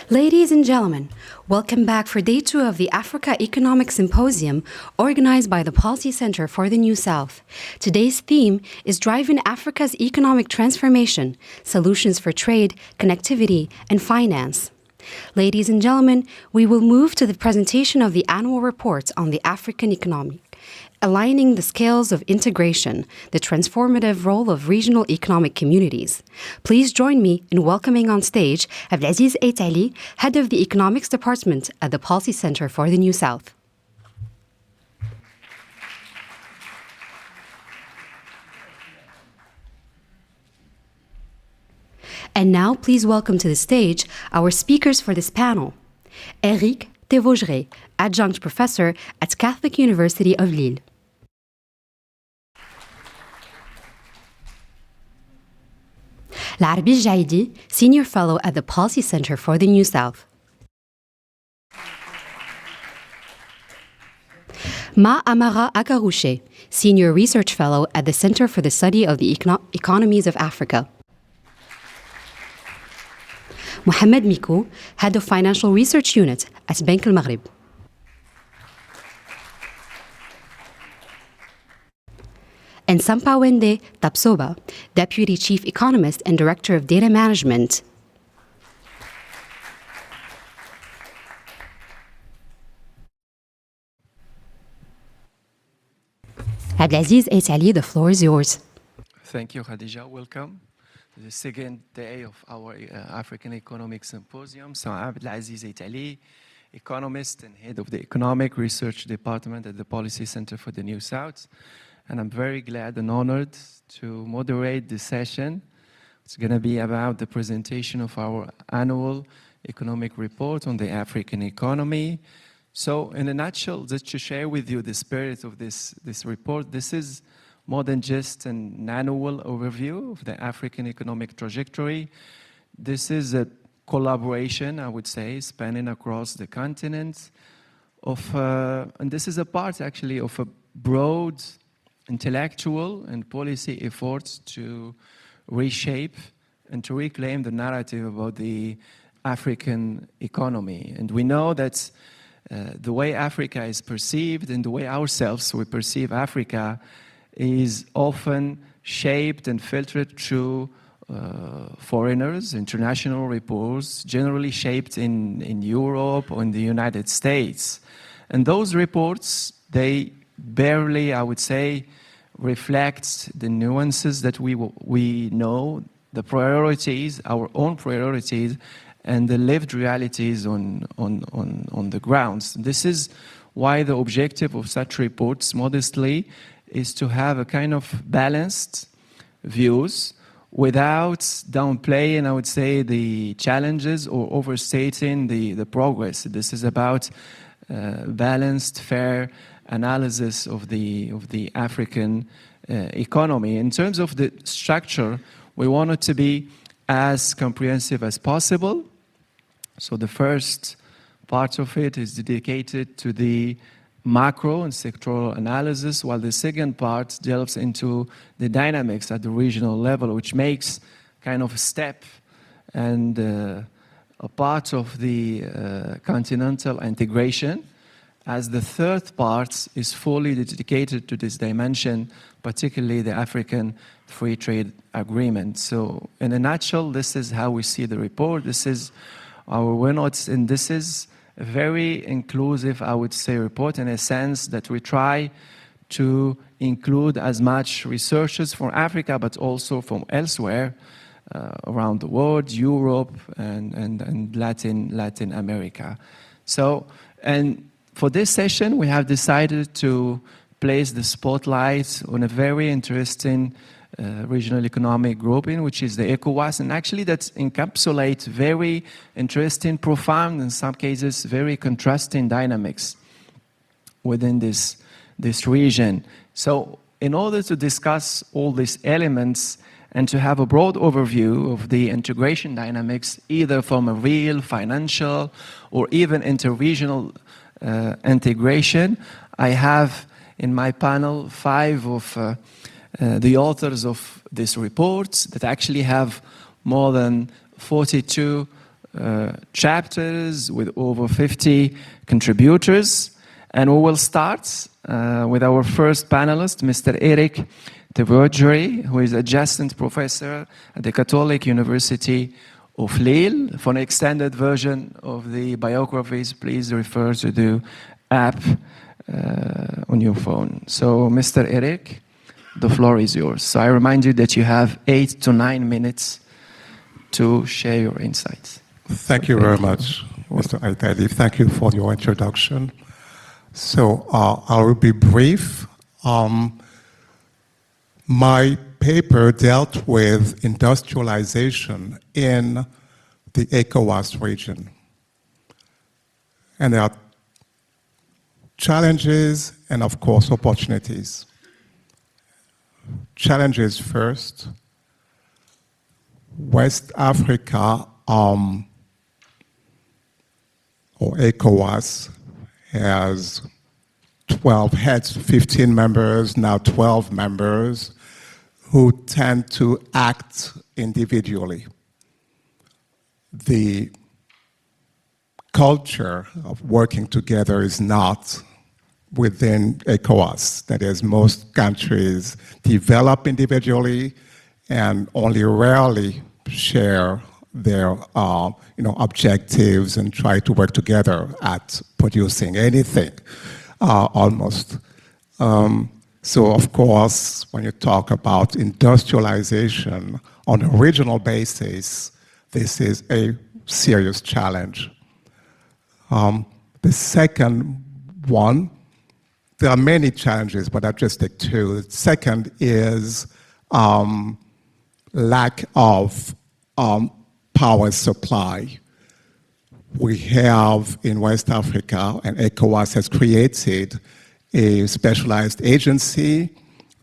Ladies and gentlemen, welcome back for Day 2 of the Africa Economic Symposium organized by the Policy Center for the New South. Today's theme is Driving Africa's Economic Transformation, Solutions for Trade, Connectivity, and Finance. Ladies and gentlemen, we will move to the presentation of the annual reports on the African economy, aligning the scales of integration, the transformative role of regional economic communities. Please join me in welcoming on stage Abdelaziz Eitali, Head of the Economics Department at the Policy Center for the New South. And now, please welcome to the stage our speakers for this panel. Eric Thévaugeret, Adjunct Professor at Catholic University of Lille. L'Arbi Jaidi, Senior Fellow at the Policy Center for the New South. Ma Amara Akarouche, Senior Research Fellow at the Center for the Study of the Economies of Africa. Mohamed Miko, Head of Financial Research Unit at Bank al-Maghrib. And Sampawende Tapsoba, Deputy Chief Economist and Director of Data Management. Abdelaziz Eitali, the floor is yours. Thank you, Khadija. Welcome to the second day of our African Economic Symposium. So I'm Abdelaziz Eitali, economist and head of the Economic Research Department at the Policy Center for the New South. And I'm very glad and honored to moderate this session. It's going to be about the presentation of our annual economic report on the African economy. So in a nutshell, just to share with you the spirit of this report, this is more than just an annual overview of the African economic trajectory. This is a collaboration, I would say, spanning across the continent and this is a part actually of a broad intellectual and policy efforts to reshape and to reclaim the narrative about the African economy. And we know that the way Africa is perceived and the way ourselves we perceive Africa is often shaped and filtered through foreigners, international reports, generally shaped in Europe or in the United States. And those reports, they barely, I would say, reflects the nuances that we know, the priorities, our own priorities, and the lived realities on the grounds. This is why the objective of such reports, modestly, is to have a kind of balanced views without downplaying, I would say, the challenges or overstating the progress. This is about balanced, fair analysis of the African economy. In terms of the structure, we want it to be as comprehensive as possible. So the first part of it is dedicated to the macro and sectoral analysis, while the second part delves into the dynamics at the regional level, which makes kind of a step and a part of the continental integration, as the third part is fully dedicated to this dimension, particularly the African Free Trade Agreement. So in a nutshell, this is how we see the report. This is our win-notes, and this is a very inclusive, I would say, report in a sense that we try to include as much researchers from Africa, but also from elsewhere around the world, Europe and Latin America. So, and for this session, we have decided to place the spotlight on a very interesting regional economic grouping, which is the ECOWAS, and actually that encapsulates very interesting, profound, in some cases, very contrasting dynamics within this region. So in order to discuss all these elements and to have a broad overview of the integration dynamics, either from a real, financial, or even interregional integration, I have in my panel 5 of the authors of this report that actually have more than 42 chapters with over 50 contributors. And we will start with our first panelist, Mr. Eric Tevergery, who is adjunct professor at the Catholic University of Lille. For an extended version of the biographies, please refer to the app on your phone. So, Mr. Eric, the floor is yours. So I remind you that you have 8 to 9 minutes to share your insights. Thank you very much, Mr. Aitali. Thank you for your introduction. So I will be brief. My paper dealt with industrialization in the ECOWAS region. And there are challenges and, of course, opportunities. Challenges first. West Africa, or ECOWAS, has 15 members, now 12 members, who tend to act individually. The culture of working together is not within ECOWAS. That is, most countries develop individually and only rarely share their objectives and try to work together at producing anything, almost. So, of course, when you talk about industrialization on a regional basis, this is a serious challenge. The second one, there are many challenges, but I'll just take two. The second is lack of power supply. We have in West Africa, and ECOWAS has created a specialized agency,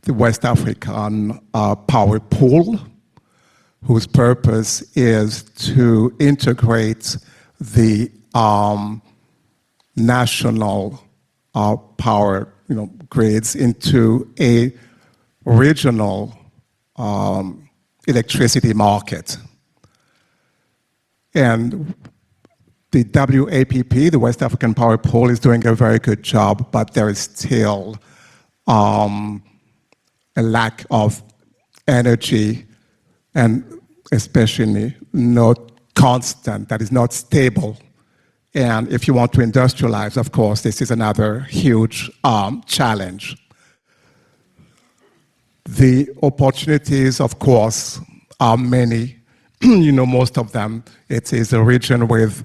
the West African Power Pool, whose purpose is to integrate the national power grids into a regional electricity market. And the WAPP, the West African Power Pool, is doing a very good job, but there is still a lack of energy, and especially not constant, that is not stable. And if you want to industrialize, of course, this is another huge challenge. The opportunities, of course, are many. Most of them, it is a region with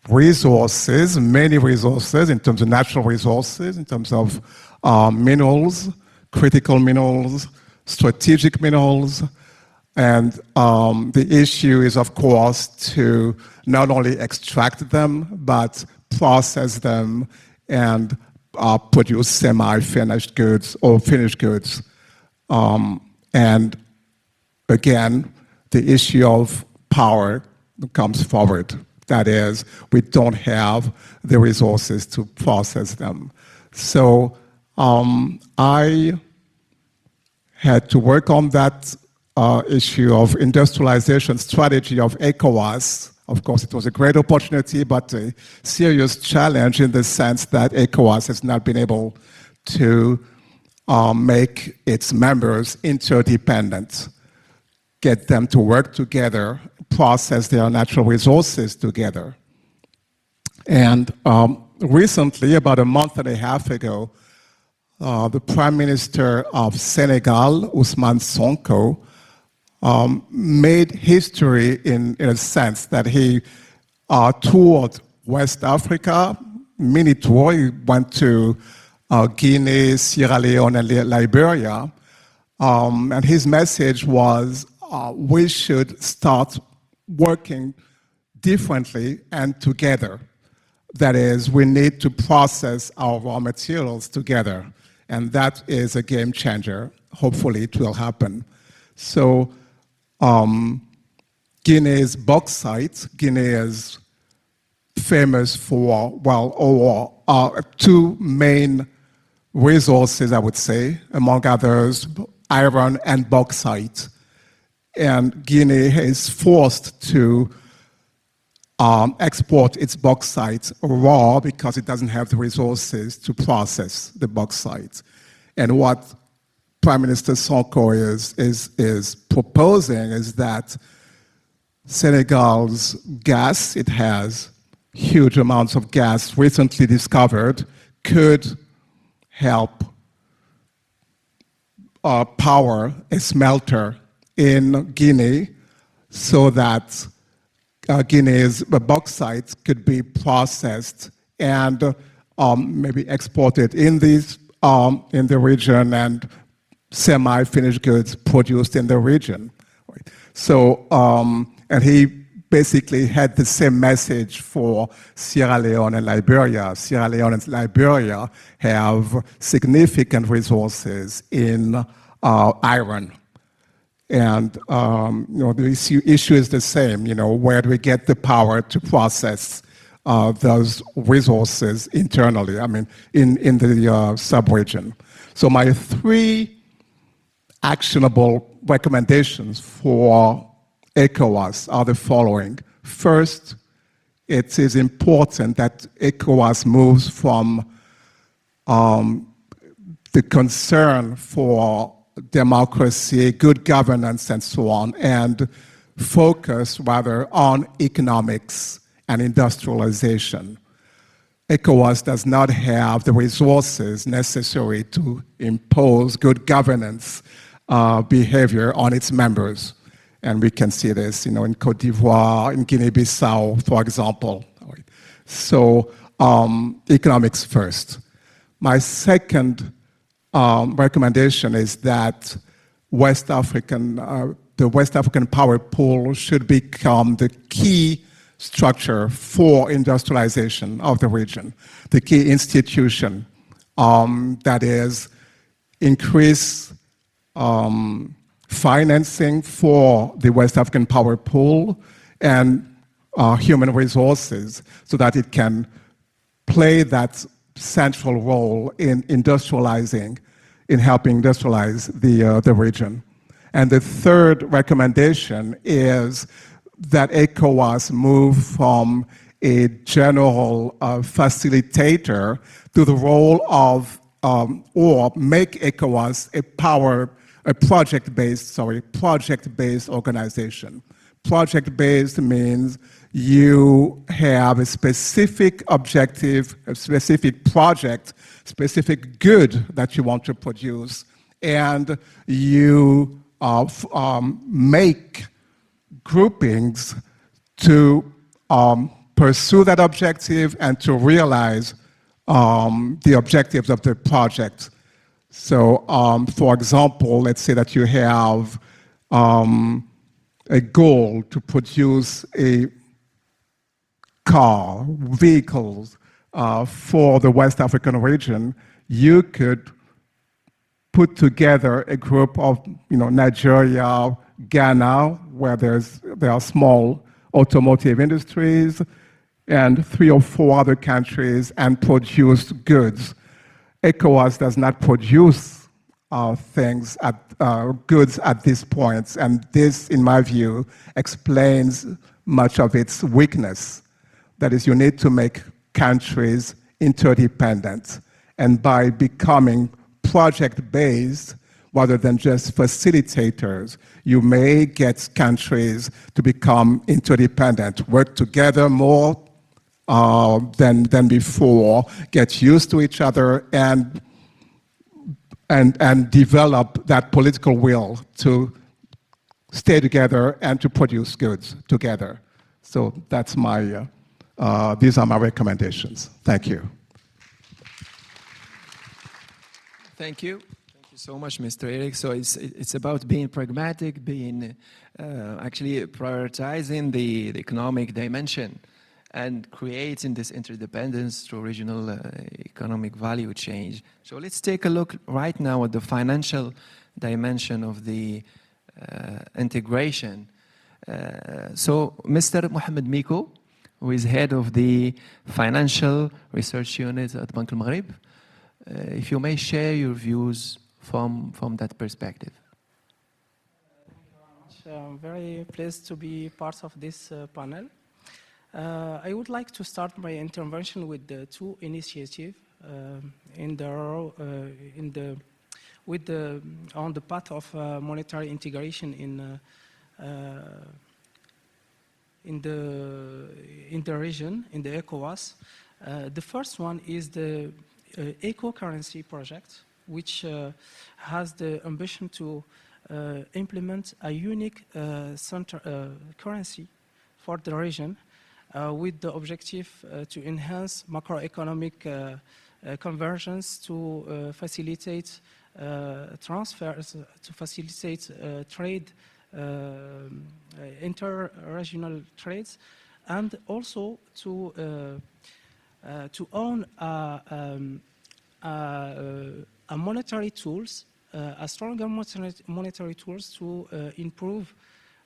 resources, many resources in terms of natural resources, in terms of minerals, critical minerals, strategic minerals. And the issue is, of course, to not only extract them, but process them and produce semi-finished goods or finished goods. And again, the issue of power comes forward. That is, we don't have the resources to process them. So I had to work on that issue of industrialization strategy of ECOWAS. Of course, it was a great opportunity, but a serious challenge in the sense that ECOWAS has not been able to make its members interdependent, get them to work together, process their natural resources together. And recently, about a month and a half ago, the Prime Minister of Senegal, Ousmane Sonko, made history in a sense that he toured West Africa, mini tour. He went to Guinea, Sierra Leone, and Liberia. And his message was, we should start working differently and together. That is, we need to process our raw materials together. And that is a game changer. Hopefully it will happen. So Guinea's bauxite, Guinea is famous for, two main resources, I would say, among others, iron and bauxite. and Guinea is forced to export its bauxite raw because it doesn't have the resources to process the bauxite. And what Prime Minister Sonko is proposing is that Senegal's gas, it has huge amounts of gas recently discovered, could help power a smelter in Guinea so that Guinea's bauxite could be processed and maybe exported in the region and semi-finished goods produced in the region. Right? So, and he basically had the same message for Sierra Leone and Liberia. Sierra Leone and Liberia have significant resources in iron. And the issue is the same, where do we get the power to process those resources internally, in the sub-region. So my 3 actionable recommendations for ECOWAS are the following. First, it is important that ECOWAS moves from the concern for democracy, good governance, and so on, and focus rather on economics and industrialization. ECOWAS does not have the resources necessary to impose good governance behavior on its members. And we can see this, in Côte d'Ivoire, in Guinea-Bissau, for example. So economics first. My second recommendation is that the West African power pool should become the key structure for industrialization of the region, the key institution that is increase financing for the West African power pool and human resources so that it can play that central role in industrializing, in helping industrialize the region. And the third recommendation is that ECOWAS move from a general facilitator to the role of, or make ECOWAS a project-based organization. Project-based means you have a specific objective, a specific project, specific good that you want to produce, and you make groupings to pursue that objective and to realize the objectives of the project. So, for example, let's say that you have a goal to produce vehicles for the West African region. You could put together a group of, Nigeria, Ghana, where there are small automotive industries, and 3 or 4 other countries, and produce goods. ECOWAS does not produce goods at this point, and this, in my view, explains much of its weakness. That is, you need to make countries interdependent, and by becoming project-based rather than just facilitators, you may get countries to become interdependent, work together more than before, get used to each other, and develop that political will to stay together and to produce goods together. So that's these are my recommendations. Thank you. Thank you. Thank you so much, Mr. Eric. So it's about being pragmatic, being actually prioritizing the economic dimension and creating this interdependence through regional economic value change. So let's take a look right now at the financial dimension of the integration. So Mr. Mohamed Miko, who is head of the Financial Research Unit at Bank al-Maghrib, if you may share your views from that perspective. I'm very pleased to be part of this panel. I would like to start my intervention with the two initiatives on the path of monetary integration in the region, in the ECOWAS. The first one is the eco-currency project, which has the ambition to implement a unique currency for the region with the objective to enhance macroeconomic convergence, to facilitate transfers, to facilitate trade, inter-regional trades, and also to own a monetary tools, a stronger monetary tools to improve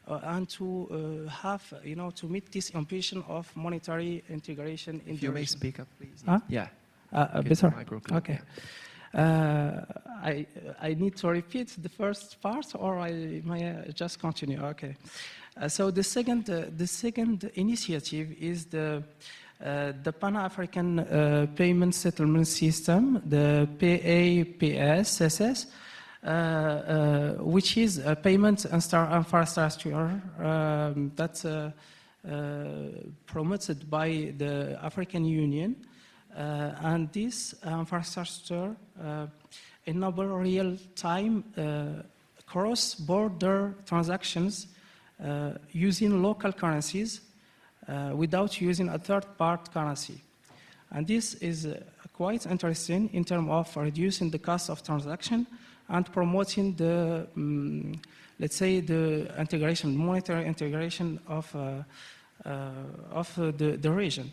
and to have, to meet this ambition of monetary integration in the region. If you may speak up, please. Huh? Yeah. Better? Okay. I need to repeat the first part, or I may just continue? Okay. So the second initiative is the Pan-African Payment Settlement System, the PAPS-SS, which is a payment infrastructure that's promoted by the African Union. And this infrastructure enable real-time cross-border transactions using local currencies without using a third-party currency. And this is quite interesting in terms of reducing the cost of transaction and promoting the, let's say, the integration, monetary integration of the region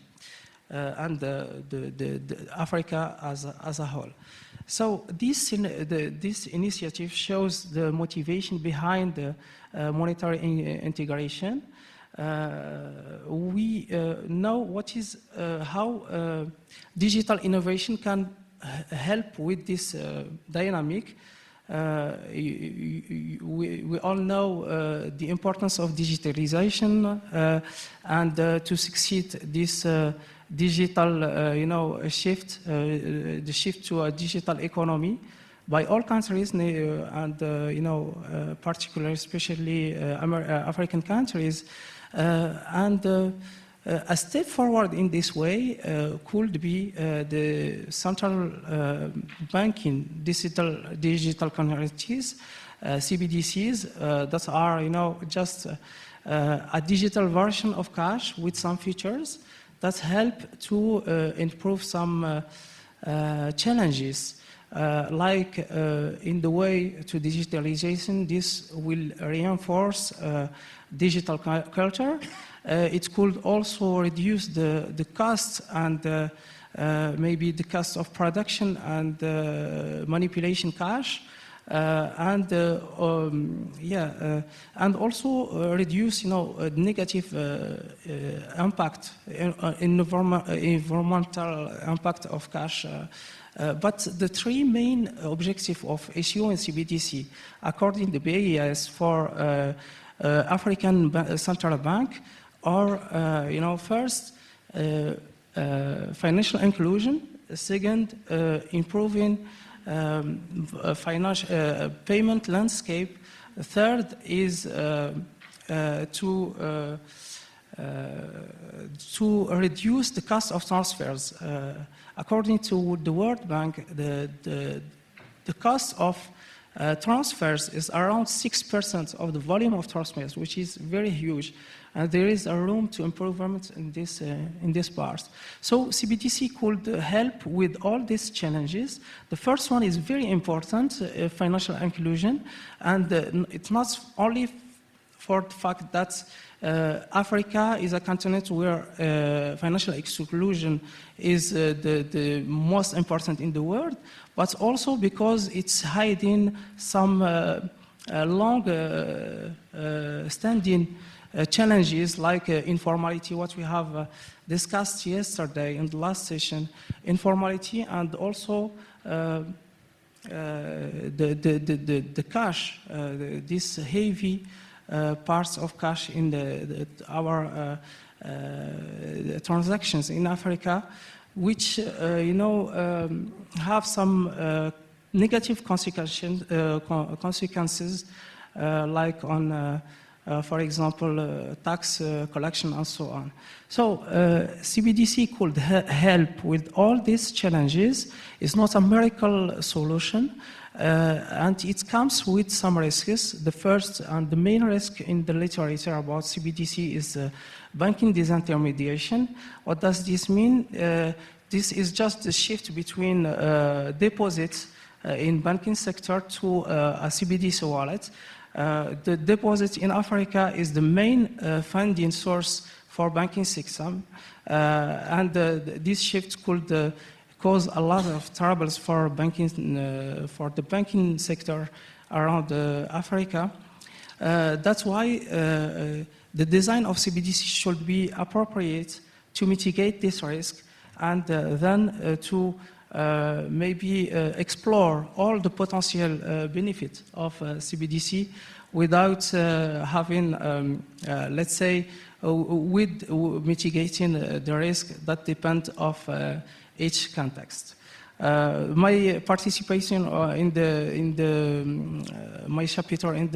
and the Africa as a whole. So this initiative shows the motivation behind the monetary integration. We know what is how digital innovation can help with this dynamic. We all know the importance of digitalization and to succeed this digital, shift, the shift to a digital economy by all countries and, particularly, especially African countries. A step forward in this way could be the central banking digital currencies, CBDCs, that are, just a digital version of cash with some features that help to improve some challenges. Like in the way to digitalization, this will reinforce digital culture. It could also reduce the cost and maybe the cost of production and manipulation cash, and also reduce, negative impact, environmental impact of cash. But the three main objectives of issuing CBDC, according to the AES for African Central Bank, are, first, financial inclusion. Second, improving financial payment landscape. Third is to reduce the cost of transfers. According to the World Bank, the cost of transfers is around 6% of the volume of transfers, which is very huge. And there is a room to improvement in this part. So CBDC could help with all these challenges. The first one is very important, financial inclusion. And it's not only for the fact that Africa is a continent where financial exclusion is the most important in the world, but also because it's hiding some long-standing challenges like informality, what we have discussed yesterday in the last session, informality, and also the cash, this heavy parts of cash in our transactions in Africa, which have some negative consequences, like on, for example, tax collection and so on. So CBDC could help with all these challenges. It's not a miracle solution, and it comes with some risks. The first and the main risk in the literature about CBDC is banking disintermediation. What does this mean? This is just the shift between deposits in banking sector to a CBDC wallet. The deposit in Africa is the main funding source for banking system, and this shift could cause a lot of troubles for the banking sector around Africa. That's why the design of CBDC should be appropriate to mitigate this risk, and then to maybe explore all the potential benefits of CBDC without having, let's say, with mitigating the risk that depend of each context. My participation in my chapter in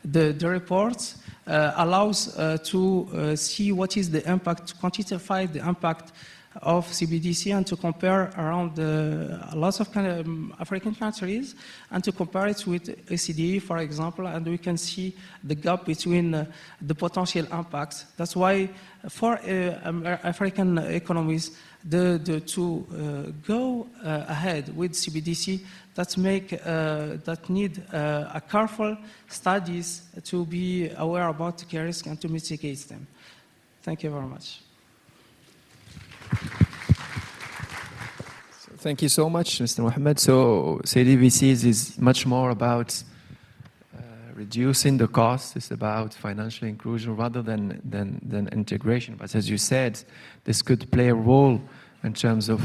the report allows to see what is the impact, to quantify the impact of CBDC and to compare around lots of African countries and to compare it with OECD, for example, and we can see the gap between the potential impacts. That's why for African economies, to go ahead with CBDC, that need a careful studies to be aware about the risk and to mitigate them. Thank you very much. Thank you so much, Mr. Mohammed. So CBDCs is much more about reducing the cost. It's about financial inclusion rather than integration. But as you said, this could play a role in terms of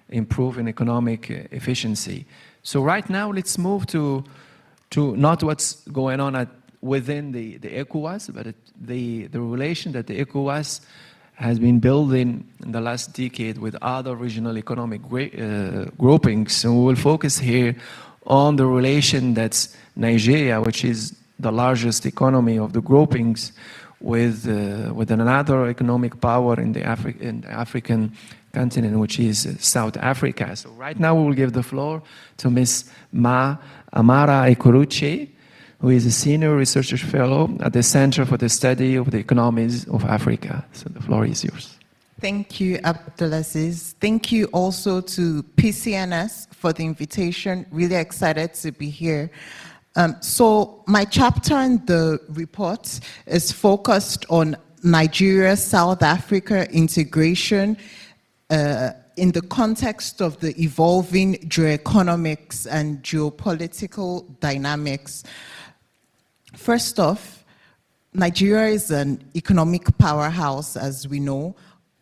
improving economic efficiency. So right now, let's move to not what's going on within the ECOWAS, but the relation that the ECOWAS has been building in the last decade with other regional economic groupings. So we will focus here on the relation that's Nigeria, which is the largest economy of the groupings, with another economic power in the African continent, which is South Africa. So right now we will give the floor to Ms. Amara Ikuruche, who is a senior research fellow at the Center for the Study of the Economies of Africa. So the floor is yours. Thank you, Abdulaziz. Thank you also to PCNS for the invitation. Really excited to be here. So my chapter in the report is focused on Nigeria-South Africa integration in the context of the evolving geoeconomics and geopolitical dynamics. First off, Nigeria is an economic powerhouse, as we know,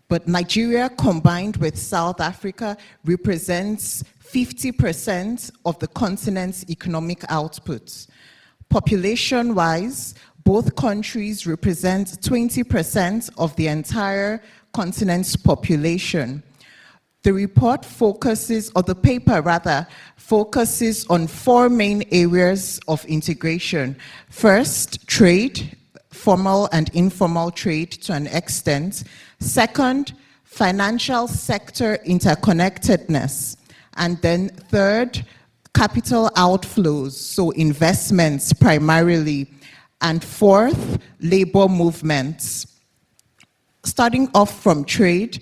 but Nigeria combined with South Africa represents 50% of the continent's economic output. Population-wise, both countries represent 20% of the entire continent's population. The report focuses, or the paper rather, focuses on four main areas of integration. First, trade, formal and informal trade to an extent. Second, financial sector interconnectedness. And then third, capital outflows, so investments primarily. And fourth, labor movements. Starting off from trade,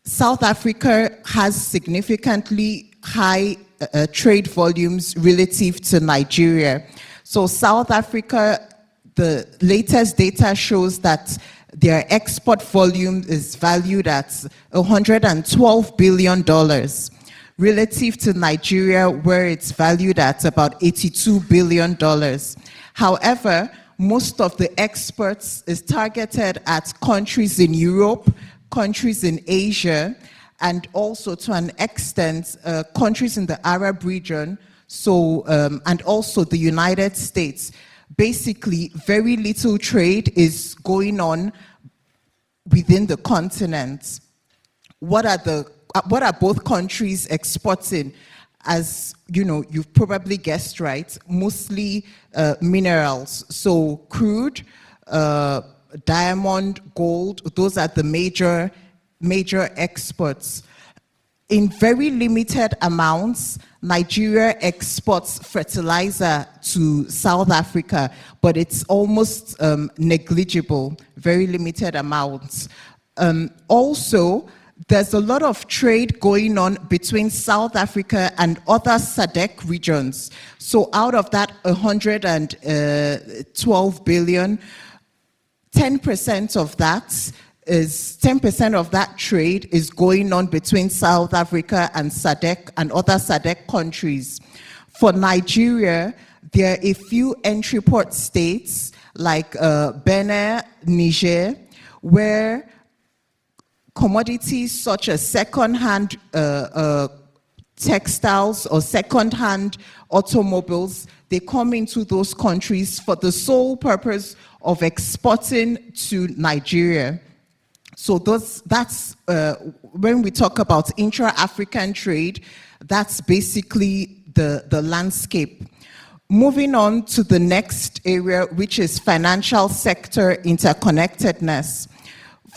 South Africa has significantly high trade volumes relative to Nigeria. So South Africa, the latest data shows that their export volume is valued at $112 billion, relative to Nigeria, where it's valued at about $82 billion. However, most of the exports is targeted at countries in Europe, countries in Asia, and also to an extent, countries in the Arab region, So, and also the United States. Basically, very little trade is going on within the continent. What are both countries exporting? As you know, you've probably guessed right, mostly minerals. So crude, diamond, gold, those are the major exports. In very limited amounts, Nigeria exports fertilizer to South Africa, but it's almost negligible, very limited amounts. Also, there's a lot of trade going on between South Africa and other SADC regions. So out of that 112 billion, 10% of that trade is going on between South Africa and SADC and other SADC countries. For Nigeria, there are a few entry port states like Benin, Niger, where commodities such as second-hand textiles or second-hand automobiles, they come into those countries for the sole purpose of exporting to Nigeria. So that's when we talk about intra-African trade, that's basically the landscape. Moving on to the next area, which is financial sector interconnectedness.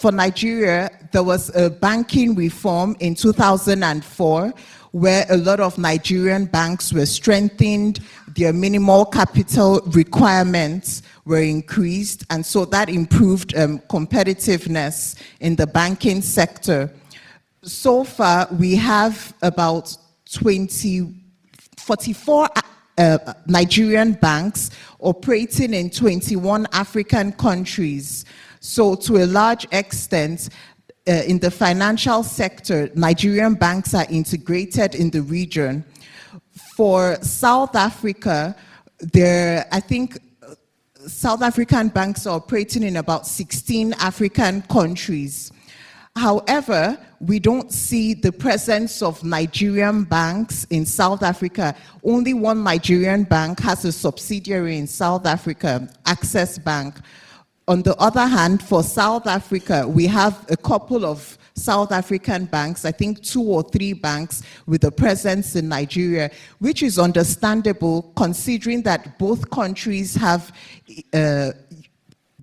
For Nigeria, there was a banking reform in 2004 where a lot of Nigerian banks were strengthened, their minimal capital requirements were increased, and so that improved competitiveness in the banking sector. So far, we have about 44 Nigerian banks operating in 21 African countries. So to a large extent, in the financial sector, Nigerian banks are integrated in the region. For South Africa, I think South African banks are operating in about 16 African countries. However, we don't see the presence of Nigerian banks in South Africa. Only one Nigerian bank has a subsidiary in South Africa, Access Bank. On the other hand, for South Africa, we have a couple of South African banks, I think 2 or 3 banks with a presence in Nigeria, which is understandable considering that both countries have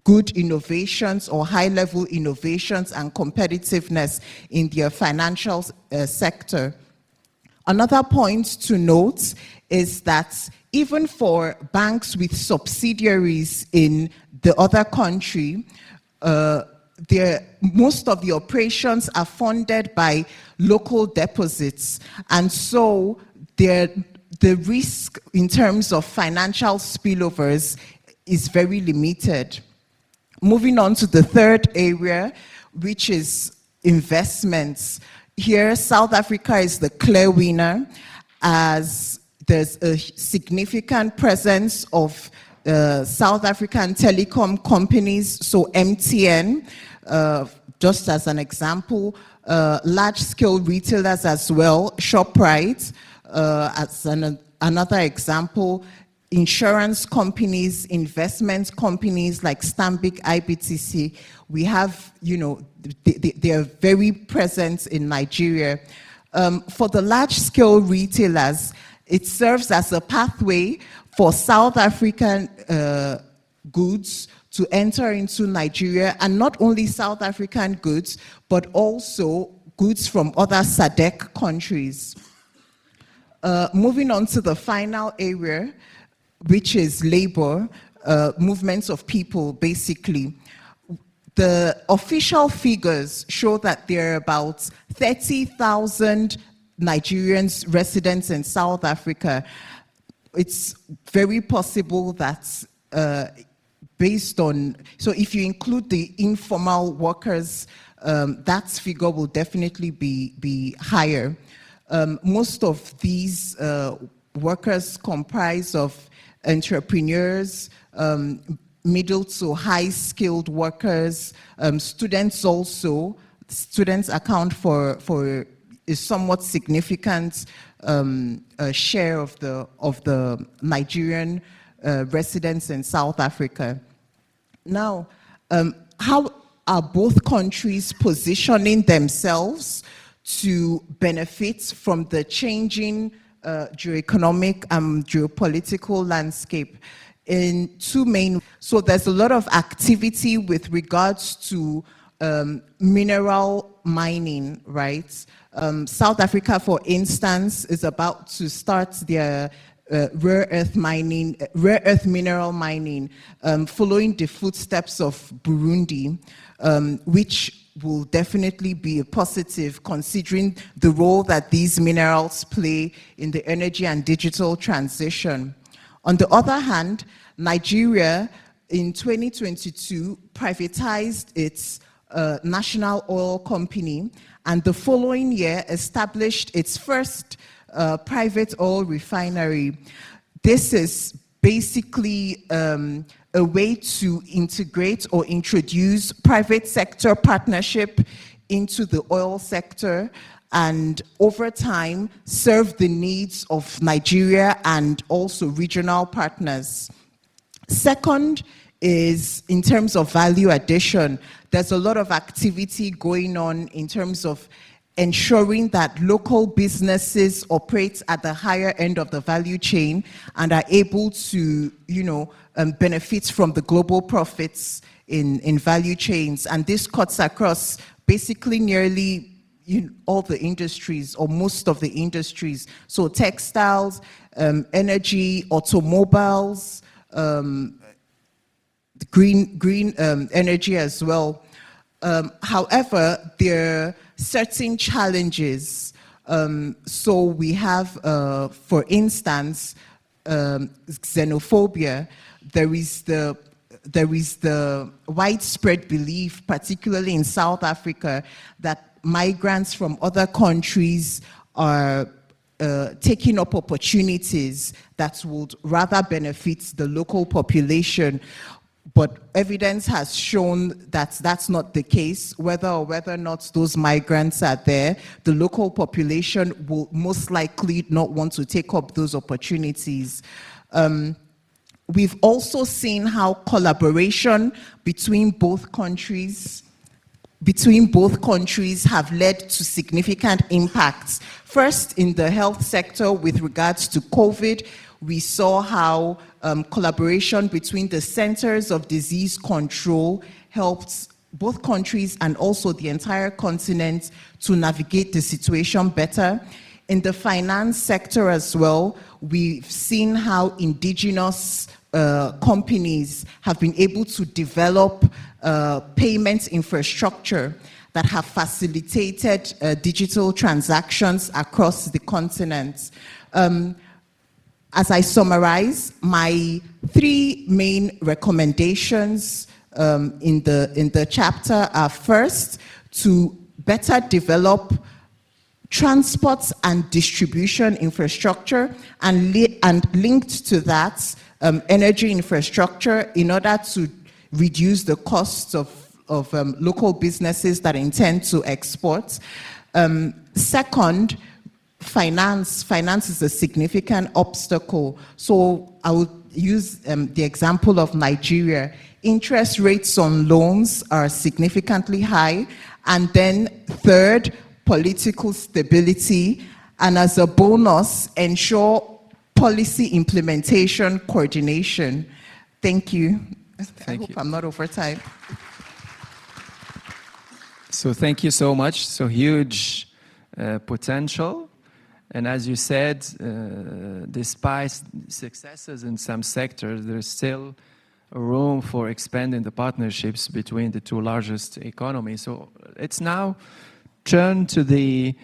good innovations or high-level innovations and competitiveness in their financial sector. Another point to note is that even for banks with subsidiaries in the other country, most of the operations are funded by local deposits, and so the risk in terms of financial spillovers is very limited. Moving on to the third area, which is investments. Here, South Africa is the clear winner, as there's a significant presence of South African telecom companies, so MTN, just as an example, large-scale retailers as well, ShopRite, as another example, insurance companies, investment companies like Stanbic IBTC. We have, they are very present in Nigeria. For the large-scale retailers, it serves as a pathway for South African goods to enter into Nigeria, and not only South African goods, but also goods from other SADC countries. Moving on to the final area, which is labor, movements of people, basically. The official figures show that there are about 30,000 Nigerians residents in South Africa. It's very possible that based on, so if you include the informal workers, that figure will definitely be higher. Most of these workers comprise of entrepreneurs, middle to high skilled workers, students also. Students account for is somewhat significant share of the Nigerian residents in South Africa. Now, how are both countries positioning themselves to benefit from the changing geoeconomic and geopolitical landscape? In two main, so there's a lot of activity with regards to mineral mining, right? South Africa, for instance, is about to start their rare earth mineral mining, following the footsteps of Burundi, which will definitely be a positive considering the role that these minerals play in the energy and digital transition. On the other hand, Nigeria in 2022 privatized its national oil company, and the following year established its first private oil refinery. This is basically a way to integrate or introduce private sector partnership into the oil sector, and over time serve the needs of Nigeria and also regional partners. Second is in terms of value addition. There's a lot of activity going on in terms of ensuring that local businesses operate at the higher end of the value chain and are able to, benefit from the global profits in value chains. And this cuts across basically nearly all the industries, or most of the industries. So textiles, energy, automobiles, green energy as well. However, there are certain challenges. So we have, for instance, xenophobia. There is the widespread belief, particularly in South Africa, that migrants from other countries are taking up opportunities that would rather benefit the local population. But evidence has shown that that's not the case. Whether or not those migrants are there, the local population will most likely not want to take up those opportunities. We've also seen how collaboration between both countries have led to significant impacts. First, in the health sector with regards to COVID, we saw how collaboration between the Centers of Disease Control helped both countries and also the entire continent to navigate the situation better. In the finance sector as well, we've seen how indigenous companies have been able to develop payment infrastructure that have facilitated digital transactions across the continent. As I summarize, my three main recommendations in the chapter are: first, to better develop transport and distribution infrastructure, and linked to that, energy infrastructure, in order to reduce the costs of local businesses that intend to export. Second, finance is a significant obstacle. So I would use the example of Nigeria. Interest rates on loans are significantly high. And then third, political stability. And as a bonus, ensure policy implementation coordination. Thank you. I hope I'm not over time. So thank you so much. So huge potential. And as you said, despite successes in some sectors, there's still room for expanding the partnerships between the two largest economies. So let's now turn to the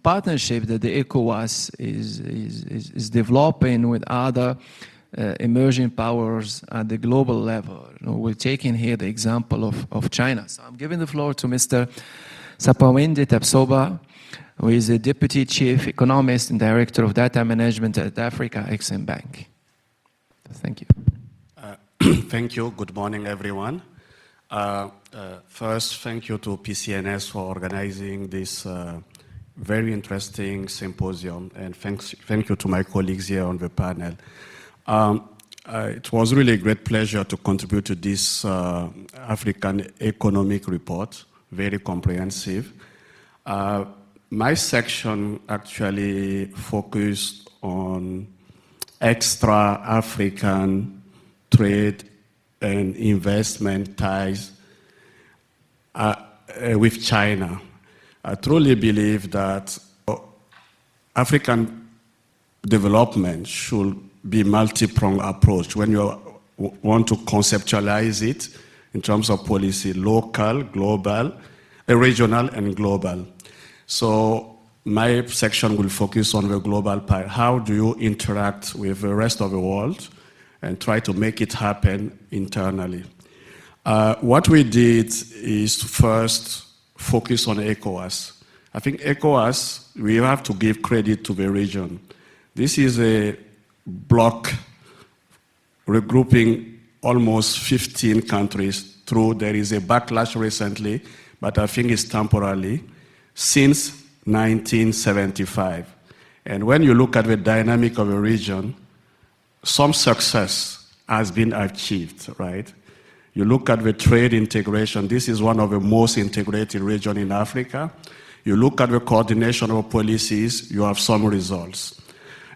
partnership that the ECOWAS is developing with other emerging powers at the global level. We're taking here the example of China. So I'm giving the floor to Mr. Sapawinde Tapsoba, who is the Deputy Chief Economist and Director of Data Management at Africa Exim Bank. Thank you. Thank you. Good morning, everyone. First, thank you to PCNS for organizing this very interesting symposium, and thank you to my colleagues here on the panel. It was really a great pleasure to contribute to this African economic report, very comprehensive. My section actually focused on extra-African trade and investment ties with China. I truly believe that African development should be multi-pronged approach when you want to conceptualize it in terms of policy, local, global, regional, and global. So my section will focus on the global part. How do you interact with the rest of the world and try to make it happen internally? What we did is to first focus on ECOWAS. I think ECOWAS, we have to give credit to the region. This is a bloc regrouping almost 15 countries through. There is a backlash recently, but I think it's temporarily, since 1975. And when you look at the dynamic of a region, some success has been achieved, right? You look at the trade integration, this is one of the most integrated regions in Africa. You look at the coordination of policies, you have some results.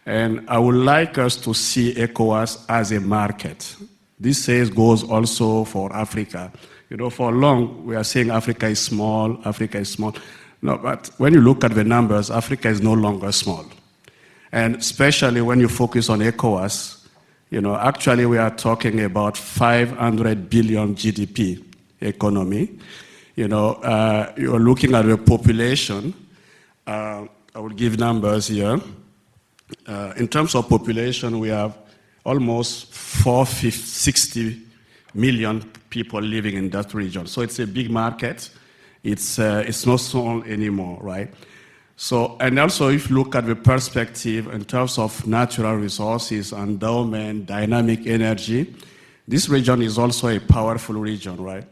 And I would like us to see ECOWAS as a market. This goes also for Africa. You know, for long, we are saying Africa is small, Africa is small. No, but when you look at the numbers, Africa is no longer small. And especially when you focus on ECOWAS, you know, actually we are talking about 500 billion GDP economy. You know, you're looking at the population. I will give numbers here. In terms of population, we have almost 460 million people living in that region. So it's a big market. It's not small anymore, right? So, and also if you look at the perspective in terms of natural resources, endowment, dynamic energy, this region is also a powerful region, right?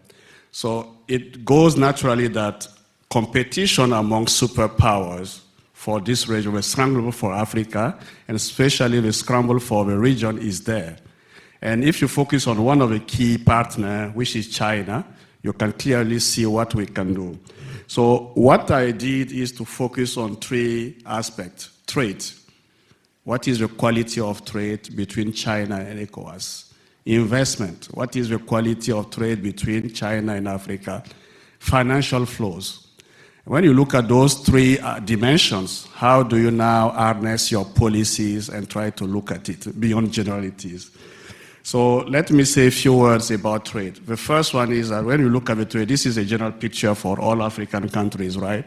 So it goes naturally that competition among superpowers for this region, the scramble for Africa, and especially the scramble for the region is there. And if you focus on one of the key partners, which is China, you can clearly see what we can do. So what I did is to focus on three aspects. Trade. What is the quality of trade between China and ECOWAS? Investment. What is the quality of trade between China and Africa? Financial flows. When you look at those three dimensions, how do you now harness your policies and try to look at it beyond generalities? So let me say a few words about trade. The first one is that when you look at the trade, this is a general picture for all African countries, right?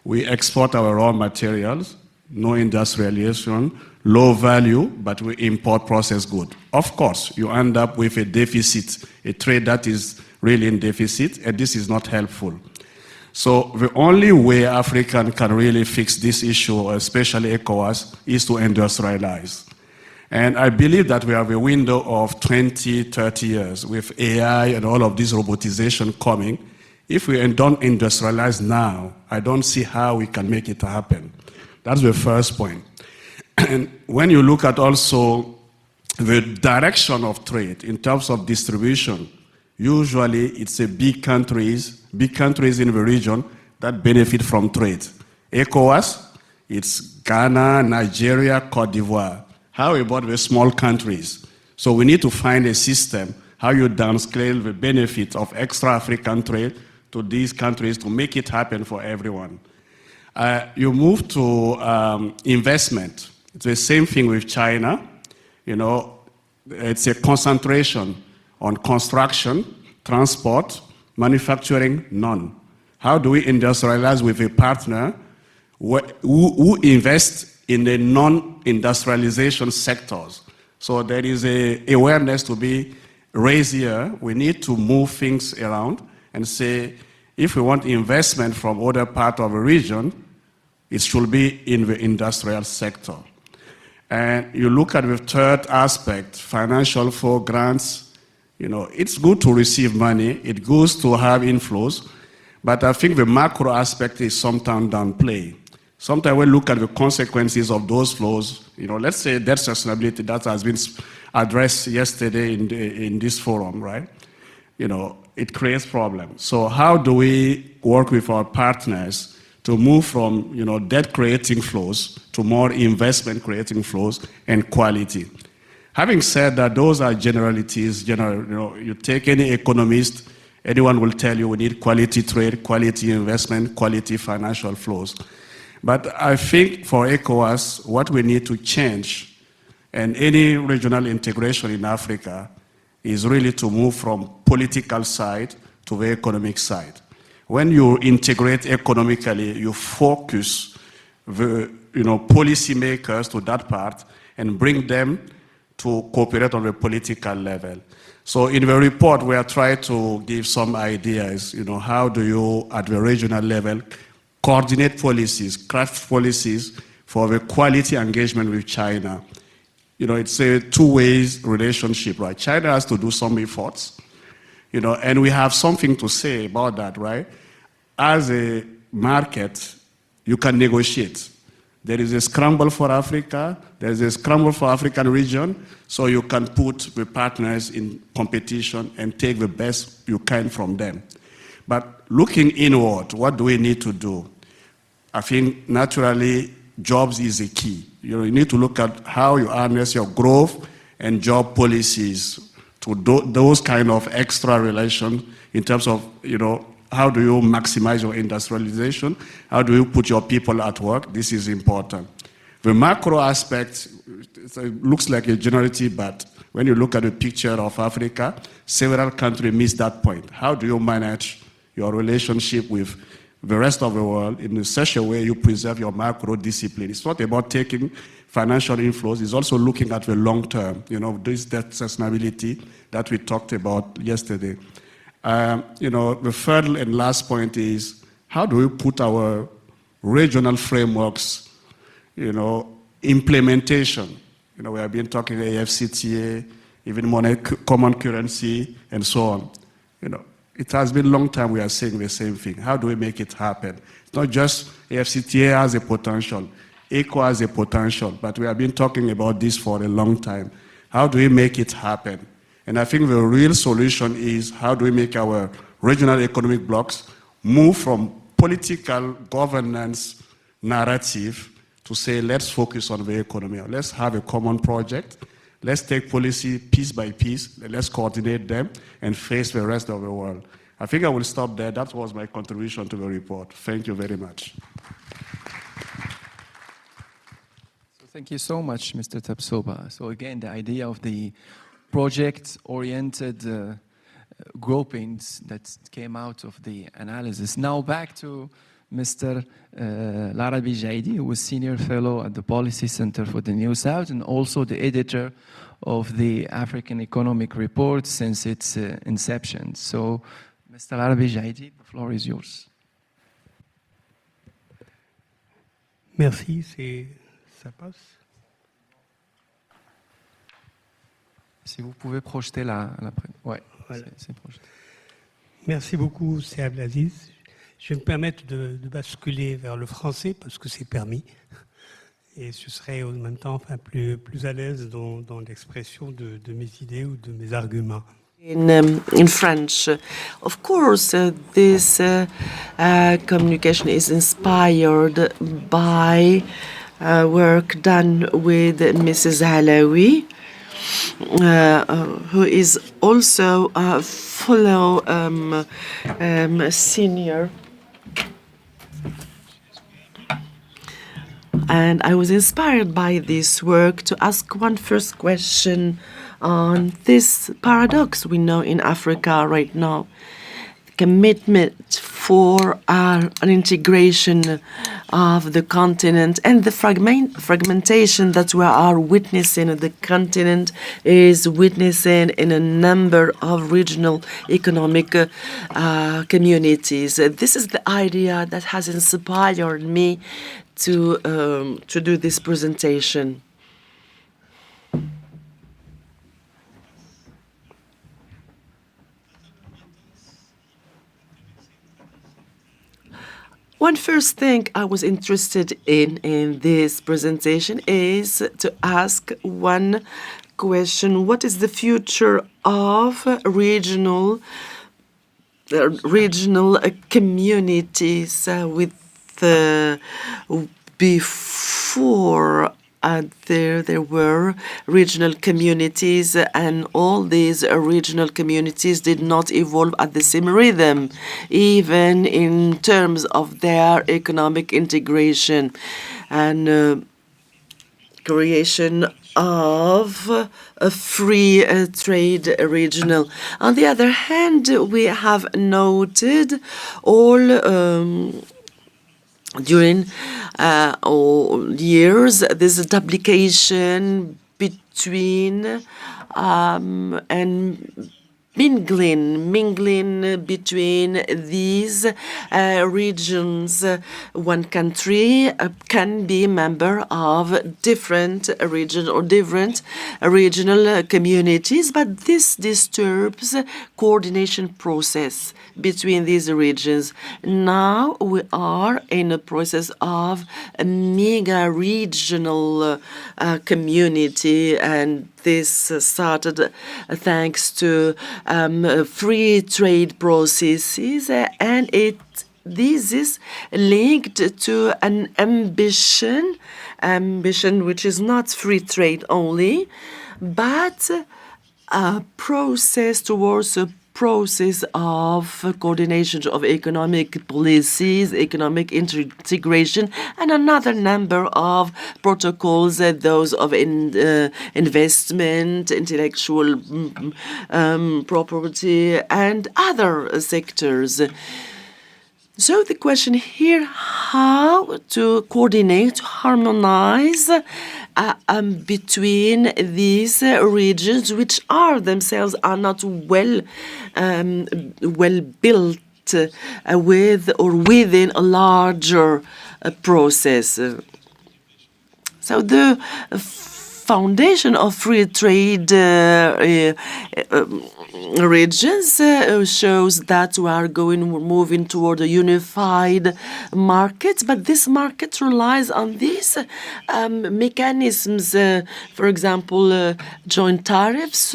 We export our raw materials, no industrialization, low value, but we import processed goods. Of course, you end up with a deficit, a trade that is really in deficit, and this is not helpful. So the only way Africa can really fix this issue, especially ECOWAS, is to industrialize. And I believe that we have a window of 20, 30 years with AI and all of this robotization coming. If we don't industrialize now, I don't see how we can make it happen. That's the first point. And when you look at also the direction of trade in terms of distribution, usually it's a big countries in the region that benefit from trade. ECOWAS, it's Ghana, Nigeria, Cote d'Ivoire. How about the small countries? So we need to find a system, how you downscale the benefit of extra African trade to these countries to make it happen for everyone. You move to investment. It's the same thing with China. You know, it's a concentration on construction, transport, manufacturing, none. How do we industrialize with a partner who invests in the non-industrialization sectors? So there is an awareness to be raised here. We need to move things around and say, if we want investment from other parts of the region, it should be in the industrial sector. And you look at the third aspect, financial flow grants. You know, it's good to receive money. It goes to have inflows. But I think the macro aspect is sometimes downplayed. Sometimes we look at the consequences of those flows. Let's say debt sustainability that has been addressed yesterday in this forum, right? It creates problems. So how do we work with our partners to move from debt-creating flows to more investment-creating flows and quality? Having said that, those are generalities. You take any economist, anyone will tell you we need quality trade, quality investment, quality financial flows. But I think for ECOWAS, what we need to change, and any regional integration in Africa, is really to move from political side to the economic side. When you integrate economically, you focus the policymakers to that part and bring them to cooperate on the political level. So in the report, we are trying to give some ideas. How do you, at the regional level, coordinate policies, craft policies for the quality engagement with China? It's a two-way relationship, right? China has to do some efforts, and we have something to say about that, right? As a market, you can negotiate. There is a scramble for Africa, there is a scramble for African region, so you can put the partners in competition and take the best you can from them. But looking inward, what do we need to do? I think naturally, jobs is a key. You need to look at how you harness your growth and job policies to those kind of extra relations in terms of, how do you maximize your industrialization? How do you put your people at work? This is important. The macro aspect, it looks like a generality, but when you look at the picture of Africa, several countries miss that point. How do you manage your relationship with the rest of the world in such a way you preserve your macro discipline? It's not about taking financial inflows, it's also looking at the long term, this debt sustainability that we talked about yesterday. The third and last point is, how do we put our regional frameworks, implementation? We have been talking AFCTA, even common currency, and so on. It has been a long time we are saying the same thing. How do we make it happen? It's not just AFCTA has a potential, ECO has a potential, but we have been talking about this for a long time. How do we make it happen? And I think the real solution is how do we make our regional economic blocks move from political governance narrative to say, let's focus on the economy. Let's have a common project. Let's take policy piece by piece, let's coordinate them and face the rest of the world. I think I will stop there. That was my contribution to the report. Thank you very much. So thank you so much, Mr. Tapsoba. So again, the idea of the project-oriented groupings that came out of the analysis. Now back to Mr. Larabi Jaidi, who is Senior Fellow at the Policy Center for the New South and also the editor of the African Economic Report since its inception. So, Mr. Larabi Jaidi, the floor is yours. Merci, ça passe. Si vous pouvez projeter la ouais, Voilà. c'est projeté. Merci beaucoup, c'est Abdelaziz. Je vais me permettre de basculer vers le français parce que c'est permis. Et je serai en même temps plus à l'aise dans l'expression de mes idées ou de mes arguments. In French. Of course, this communication is inspired by work done with Mrs. Halawi, who is also a fellow senior. And I was inspired by this work to ask one first question on this paradox we know in Africa right now. Commitment for an integration of the continent and the fragmentation that we are witnessing. The continent is witnessing in a number of regional economic communities. This is the idea that has inspired me to do this presentation. One first thing I was interested in this presentation is to ask one question: what is the future of regional communities with before there were regional communities, and all these regional communities did not evolve at the same rhythm, even in terms of their economic integration and creation of a free trade regional. On the other hand, we have noted all during all years this duplication between and mingling between these regions. One country can be a member of different regions or different regional communities, but this disturbs coordination process between these regions. Now we are in a process of a mega regional community, and this started thanks to free trade processes, and this is linked to an ambition which is not free trade only, but a process towards a process of coordination of economic policies, economic integration, and another number of protocols, those of investment, intellectual property, and other sectors. So the question here, how to coordinate, harmonize between these regions, which are themselves not well built with or within a larger process. So the foundation of free trade regions shows that we're moving toward a unified market, but this market relies on these mechanisms, for example, joint tariffs,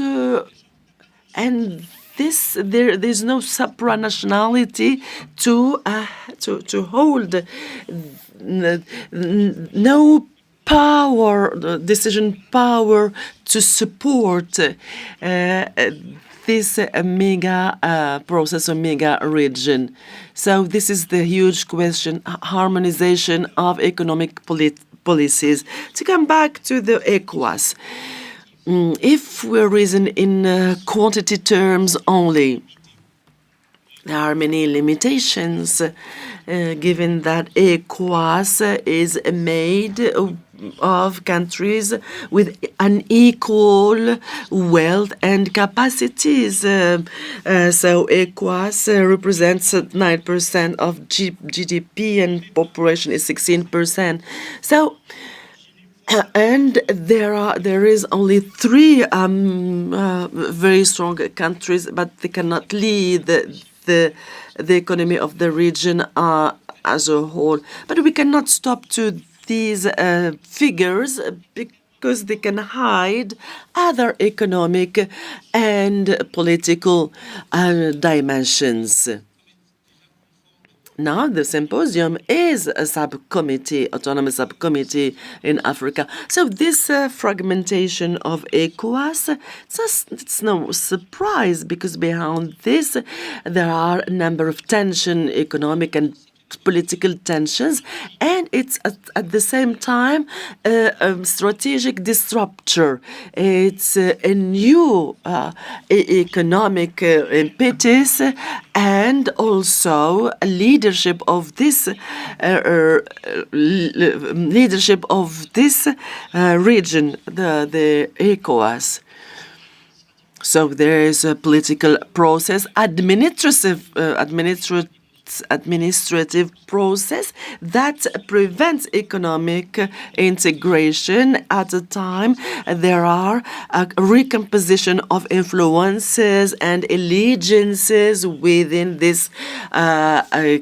and there's no supranationality to hold, no decision power to support this mega process or mega region. So this is the huge question: harmonization of economic policies. To come back to the ECOWAS, if we reason in quantity terms only, there are many limitations, given that ECOWAS is made of countries with unequal wealth and capacities. So ECOWAS represents 9% of GDP, and population is 16%. So and there is only 3 very strong countries, but they cannot lead the economy of the region as a whole. But we cannot stop to these figures because they can hide other economic and political dimensions. Now the symposium is a subcommittee, autonomous subcommittee in Africa. So this fragmentation of ECOWAS, it's no surprise, because behind this there are a number of tension, economic and political tensions, and it's at the same time a strategic disruptor. It's a new economic impetus, and also a leadership of this region, the ECOWAS. So there is a political process, administrative administrative process that prevents economic integration. At a time, there are a recomposition of influences and allegiances within this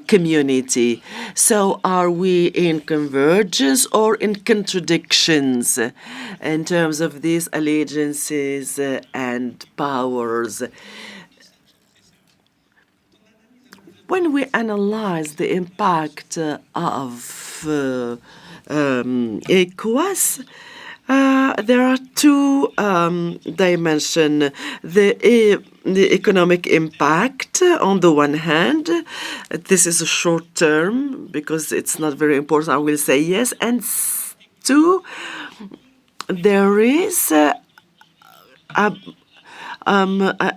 community. So are we in convergence or in contradictions in terms of these allegiances and powers? When we analyze the impact of ECOWAS, there are two dimensions. The economic impact, on the one hand, this is a short term because it's not very important, I will say yes. And two, there is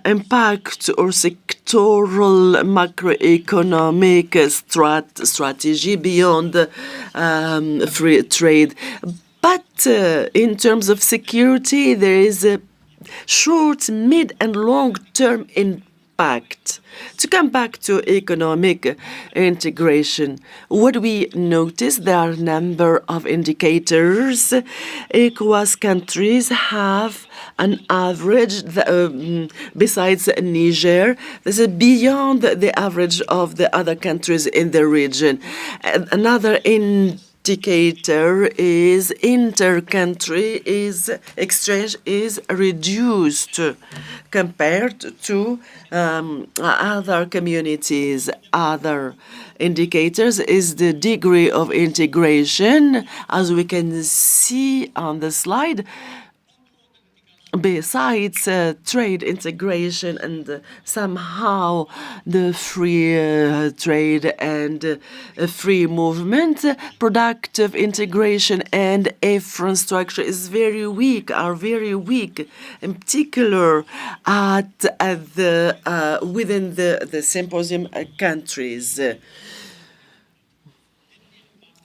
impact or sectoral macroeconomic strategy beyond free trade. But in terms of security, there is a short, mid, and long-term impact. To come back to economic integration, what we notice, there are a number of indicators. ECOWAS countries have an average, besides Niger, this is beyond the average of the other countries in the region. Another indicator is inter-country exchange is reduced compared to other communities. Other indicators is the degree of integration. As we can see on the slide, besides trade integration and somehow the free trade and free movement, productive integration and infrastructure is very weak, in particular within the symposium countries.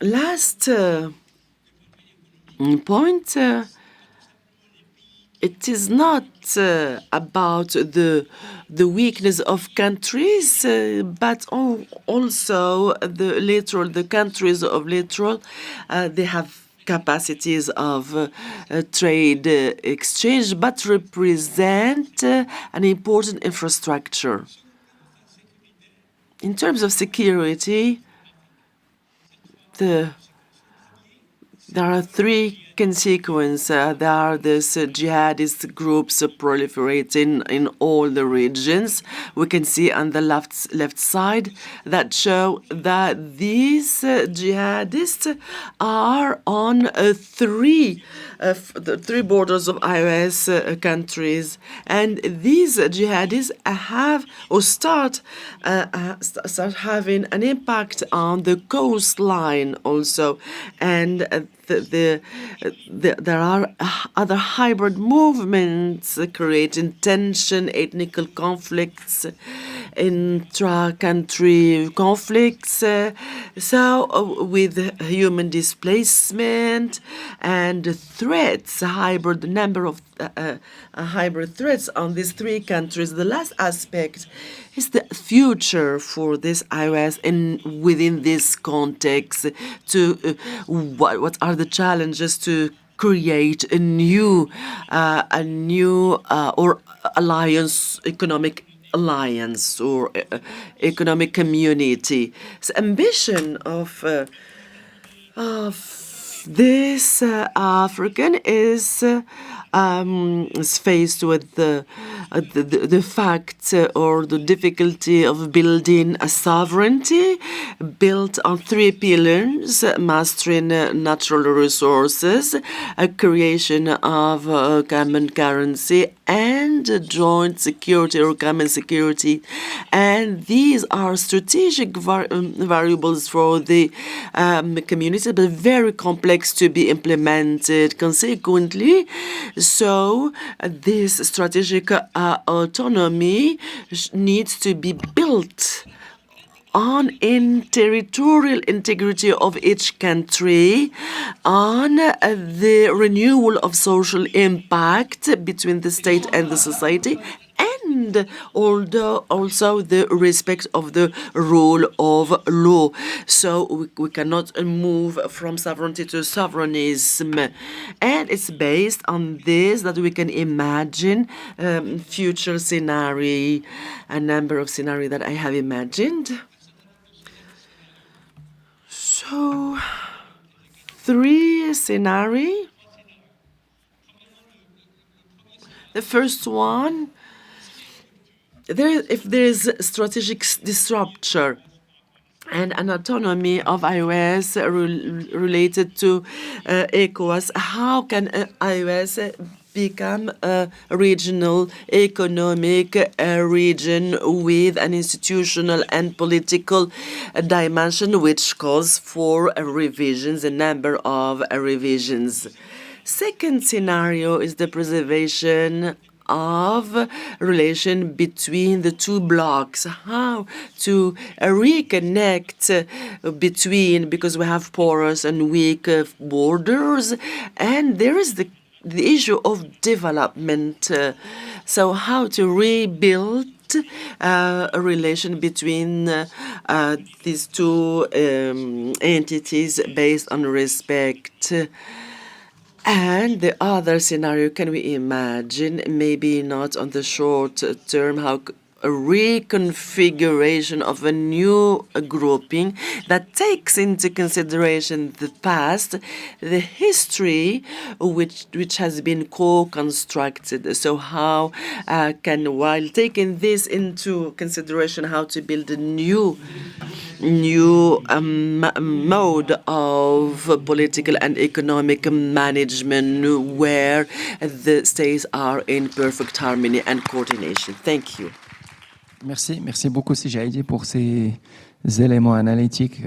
Last point. It is not about the weakness of countries, but also the countries of littoral. They have capacities of trade exchange, but represent an important infrastructure. In terms of security, there are three consequences. There are these jihadist groups proliferating in all the regions. We can see on the left side that show that these jihadists are on the three borders of AES countries, and these jihadists have or start having an impact on the coastline also, and there are other hybrid movements creating tension, ethnic conflicts, intra-country conflicts, with human displacement and threats, number of hybrid threats on these three countries. The last aspect is the future for this AES within this context. What are the challenges to create a new or alliance, economic alliance or economic community? The ambition of this African is faced with the fact or the difficulty of building a sovereignty built on three pillars: mastering natural resources, a creation of a common currency, and joint security or common security. And these are strategic variables for the community, but very complex to be implemented. Consequently, so this strategic autonomy needs to be built on territorial integrity of each country, on the renewal of social impact between the state and the society, and and although also the respect of the rule of law. So we cannot move from sovereignty to sovereignism. And it's based on this that we can imagine future scenario, a number of scenarios that I have imagined. So, 3 scenarios. The first one, if there is strategic disruption and an autonomy of AES related to ECOWAS, how can AES become a regional economic region with an institutional and political dimension, which calls for revisions, a number of revisions. Second scenario is the preservation of relation between the 2 blocks, how to reconnect between, because we have porous and weak borders, and there is the issue of development. So how to rebuild a relation between these 2 entities based on respect. And the other scenario, can we imagine, maybe not on the short term, how a reconfiguration of a new grouping that takes into consideration the past, the history which has been co-constructed. So how can, while taking this into consideration, how to build a new mode of political and economic management where the states are in perfect harmony and coordination. Thank you. Merci beaucoup Sijaidi pour ces éléments analytiques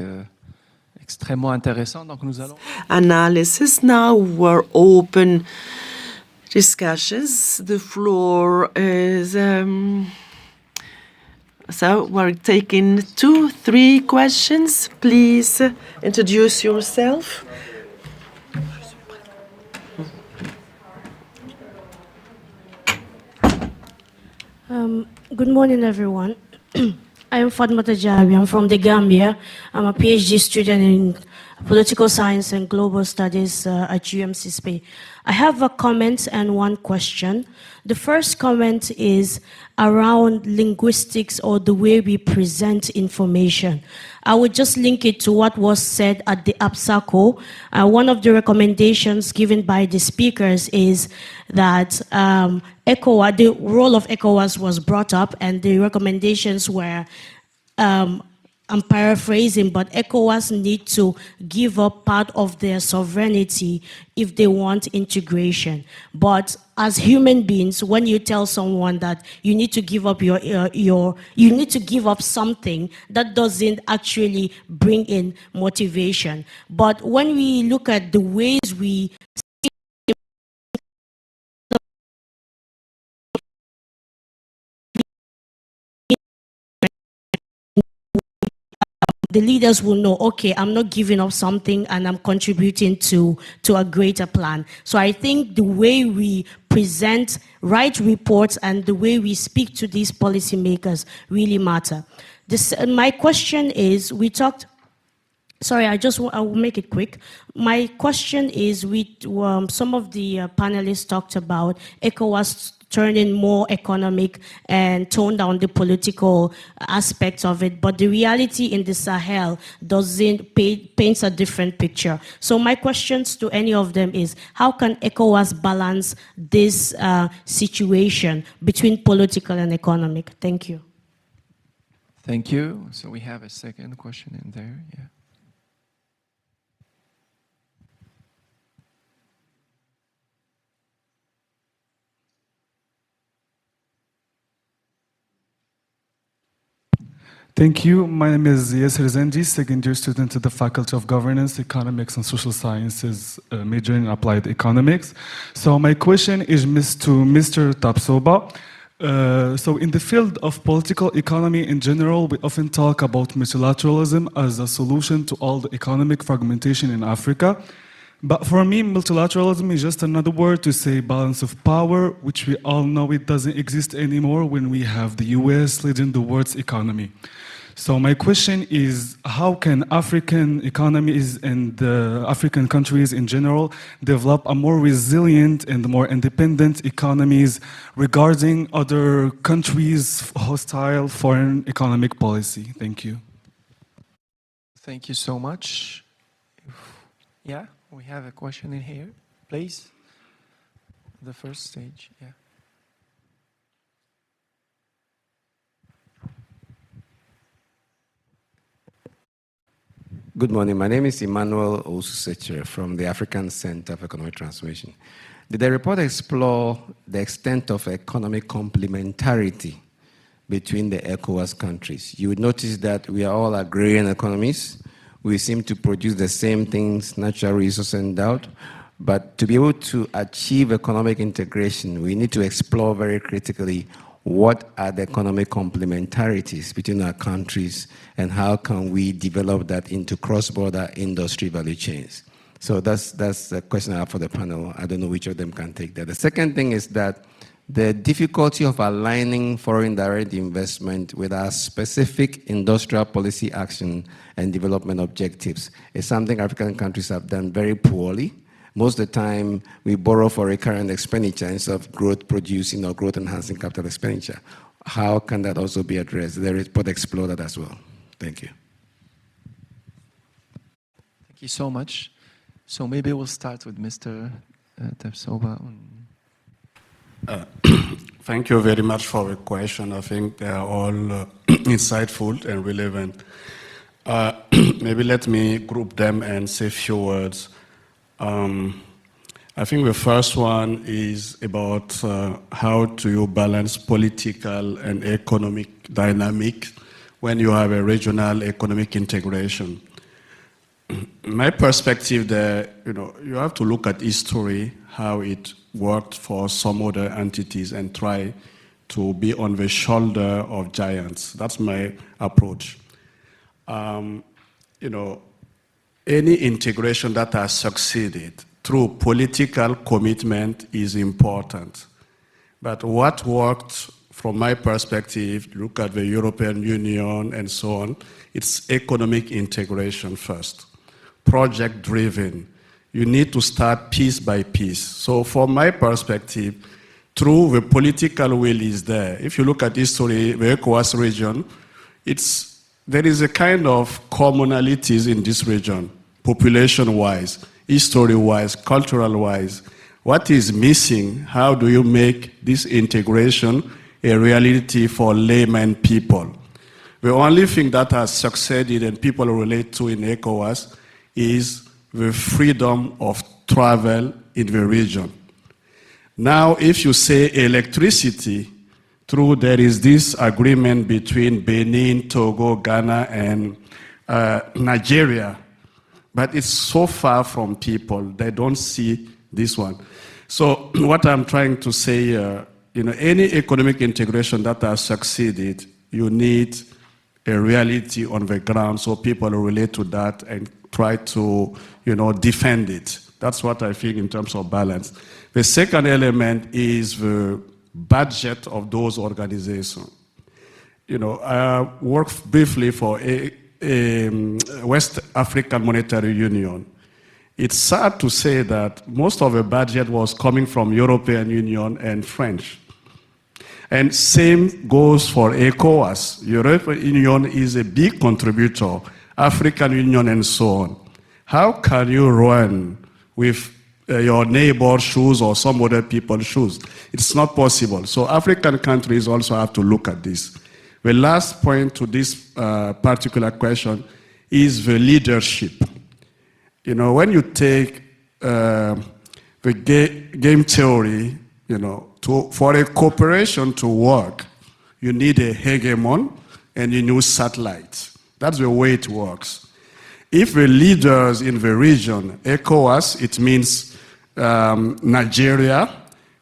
extrêmement intéressants. Donc nous allons analysis now. We're open discussions. The floor is so we're taking 2-3 questions. Please introduce yourself. Good morning, everyone. I am Fatmata Jabi. I'm from the Gambia. I'm a PhD student in political science and global studies at UMCSP. I have a comment and one question. The first comment is around linguistics or the way we present information. I would just link it to what was said at the APSACO. One of the recommendations given by the speakers is that ECOWAS, the role of ECOWAS was brought up, and the recommendations were, I'm paraphrasing, but ECOWAS need to give up part of their sovereignty if they want integration. But as human beings, when you tell someone that you need to give up you need to give up something, that doesn't actually bring in motivation. But when we look at the ways we the leaders will know, okay, I'm not giving up something and I'm contributing to a greater plan. So I think the way we present, write reports, and the way we speak to these policymakers really matter. My question is, we talked, sorry, I will make it quick. My question is, some of the panelists talked about ECOWAS turning more economic and tone down the political aspects of it, but the reality in the Sahel paints a different picture. So my questions to any of them is, how can ECOWAS balance this situation between political and economic? Thank you. Thank you. So we have a second question in there. Yeah. Thank you. My name is Yasser Zenji, second-year student at the Faculty of Governance, Economics, and Social Sciences, majoring in Applied Economics. So my question is to Mr. Tapsoba. So in the field of political economy in general, we often talk about multilateralism as a solution to all the economic fragmentation in Africa. But for me, multilateralism is just another word to say balance of power, which we all know it doesn't exist anymore when we have the US leading the world's economy. So my question is, how can African economies and African countries in general develop a more resilient and more independent economies regarding other countries' hostile foreign economic policy? Thank you. Thank you so much. Yeah, we have a question in here, please. The first stage, yeah. Good morning. My name is Emmanuel Osuseche from the African Center for Economic Transformation. Did the report explore the extent of economic complementarity between the ECOWAS countries? You would notice that we are all agrarian economies. We seem to produce the same things, natural resources endowed. But to be able to achieve economic integration, we need to explore very critically what are the economic complementarities between our countries and how can we develop that into cross-border industry value chains. So that's the question I have for the panel. I don't know which of them can take that. The second thing is that the difficulty of aligning foreign direct investment with our specific industrial policy action and development objectives is something African countries have done very poorly. Most of the time, we borrow for recurrent expenditure instead of growth producing or growth enhancing capital expenditure. How can that also be addressed? The report explored that as well. Thank you. Thank you so much. So maybe we'll start with Mr. Tebsoba. Thank you very much for the question. I think they are all insightful and relevant. Maybe let me group them and say a few words. I think the first one is about how do you balance political and economic dynamics when you have a regional economic integration. My perspective there, you have to look at history, how it worked for some other entities and try to be on the shoulder of giants. That's my approach. Any integration that has succeeded through political commitment is important. But what worked from my perspective, look at the European Union and so on, it's economic integration first, project-driven. You need to start piece by piece. So from my perspective, through the political will is there. If you look at history, the ECOWAS region, there is a kind of commonalities in this region, population-wise, history-wise, cultural-wise. What is missing? How do you make this integration a reality for layman people? The only thing that has succeeded and people relate to in ECOWAS is the freedom of travel in the region. Now, if you say electricity, there is this agreement between Benin, Togo, Ghana, and Nigeria, but it's so far from people, they don't see this one. So what I'm trying to say, any economic integration that has succeeded, you need a reality on the ground so people relate to that and try to, defend it. That's what I think in terms of balance. The second element is the budget of those organizations. I worked briefly for West African Monetary Union. It's sad to say that most of the budget was coming from European Union and French. And same goes for ECOWAS. European Union is a big contributor, African Union and so on. How can you run with your neighbor's shoes or some other people's shoes? It's not possible. So African countries also have to look at this. The last point to this particular question is the leadership. When you take the game theory, for a cooperation to work, you need a hegemon and you need satellites. That's the way it works. If the leaders in the region, ECOWAS, it means Nigeria,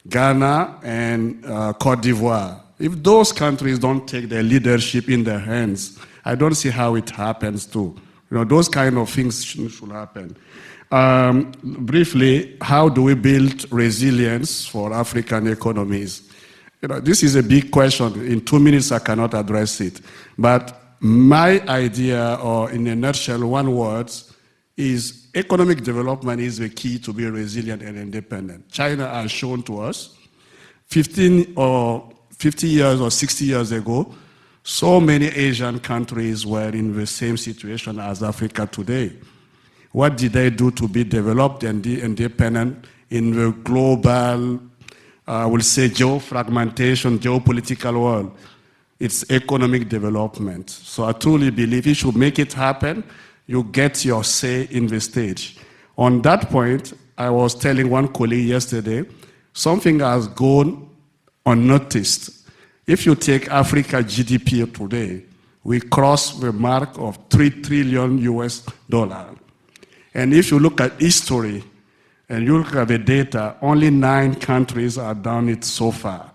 Ghana, and Cote d'Ivoire. If those countries don't take their leadership in their hands, I don't see how it happens too. Those kind of things should happen. briefly, how do we build resilience for African economies? You know, this is a big question. In 2 minutes, I cannot address it. But my idea, or in a nutshell, one word, is economic development is the key to be resilient and independent. China has shown to us 15 or 50 years or 60 years ago, so many Asian countries were in the same situation as Africa today. What did they do to be developed and independent in the global, I will say, geofragmentation, geopolitical world? It's economic development. So I truly believe if you make it happen, you get your say in the stage. On that point, I was telling one colleague yesterday, something has gone unnoticed. If you take Africa GDP today, we cross the mark of $3 trillion US. And if you look at history and you look at the data, only 9 countries have done it so far.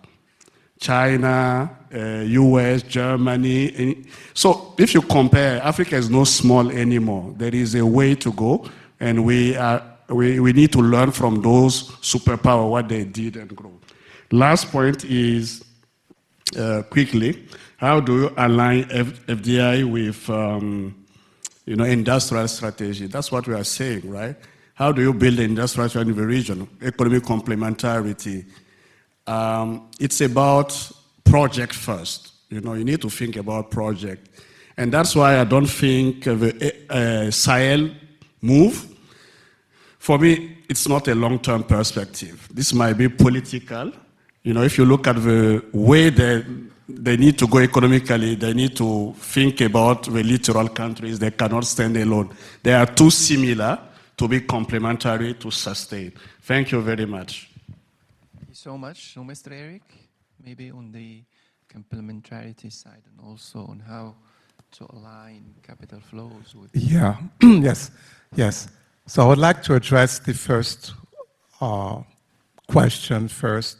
China, US, Germany. So if you compare, Africa is not small anymore. There is a way to go, and we need to learn from those superpowers, what they did and grow. Last point is, quickly, how do you align FDI with industrial strategy? That's what we are saying, right? How do you build industrial strategy in the region? Economic complementarity. It's about project first. You need to think about project. And that's why I don't think the Sahel move, for me, it's not a long-term perspective. This might be political. If you look at the way they need to go economically, they need to think about the littoral countries. They cannot stand alone. They are too similar to be complementary to sustain. Thank you very much. Thank you so much. So, Mr. Eric, maybe on the complementarity side and also on how to align capital flows with... Yeah, yes. So I would like to address the first question first.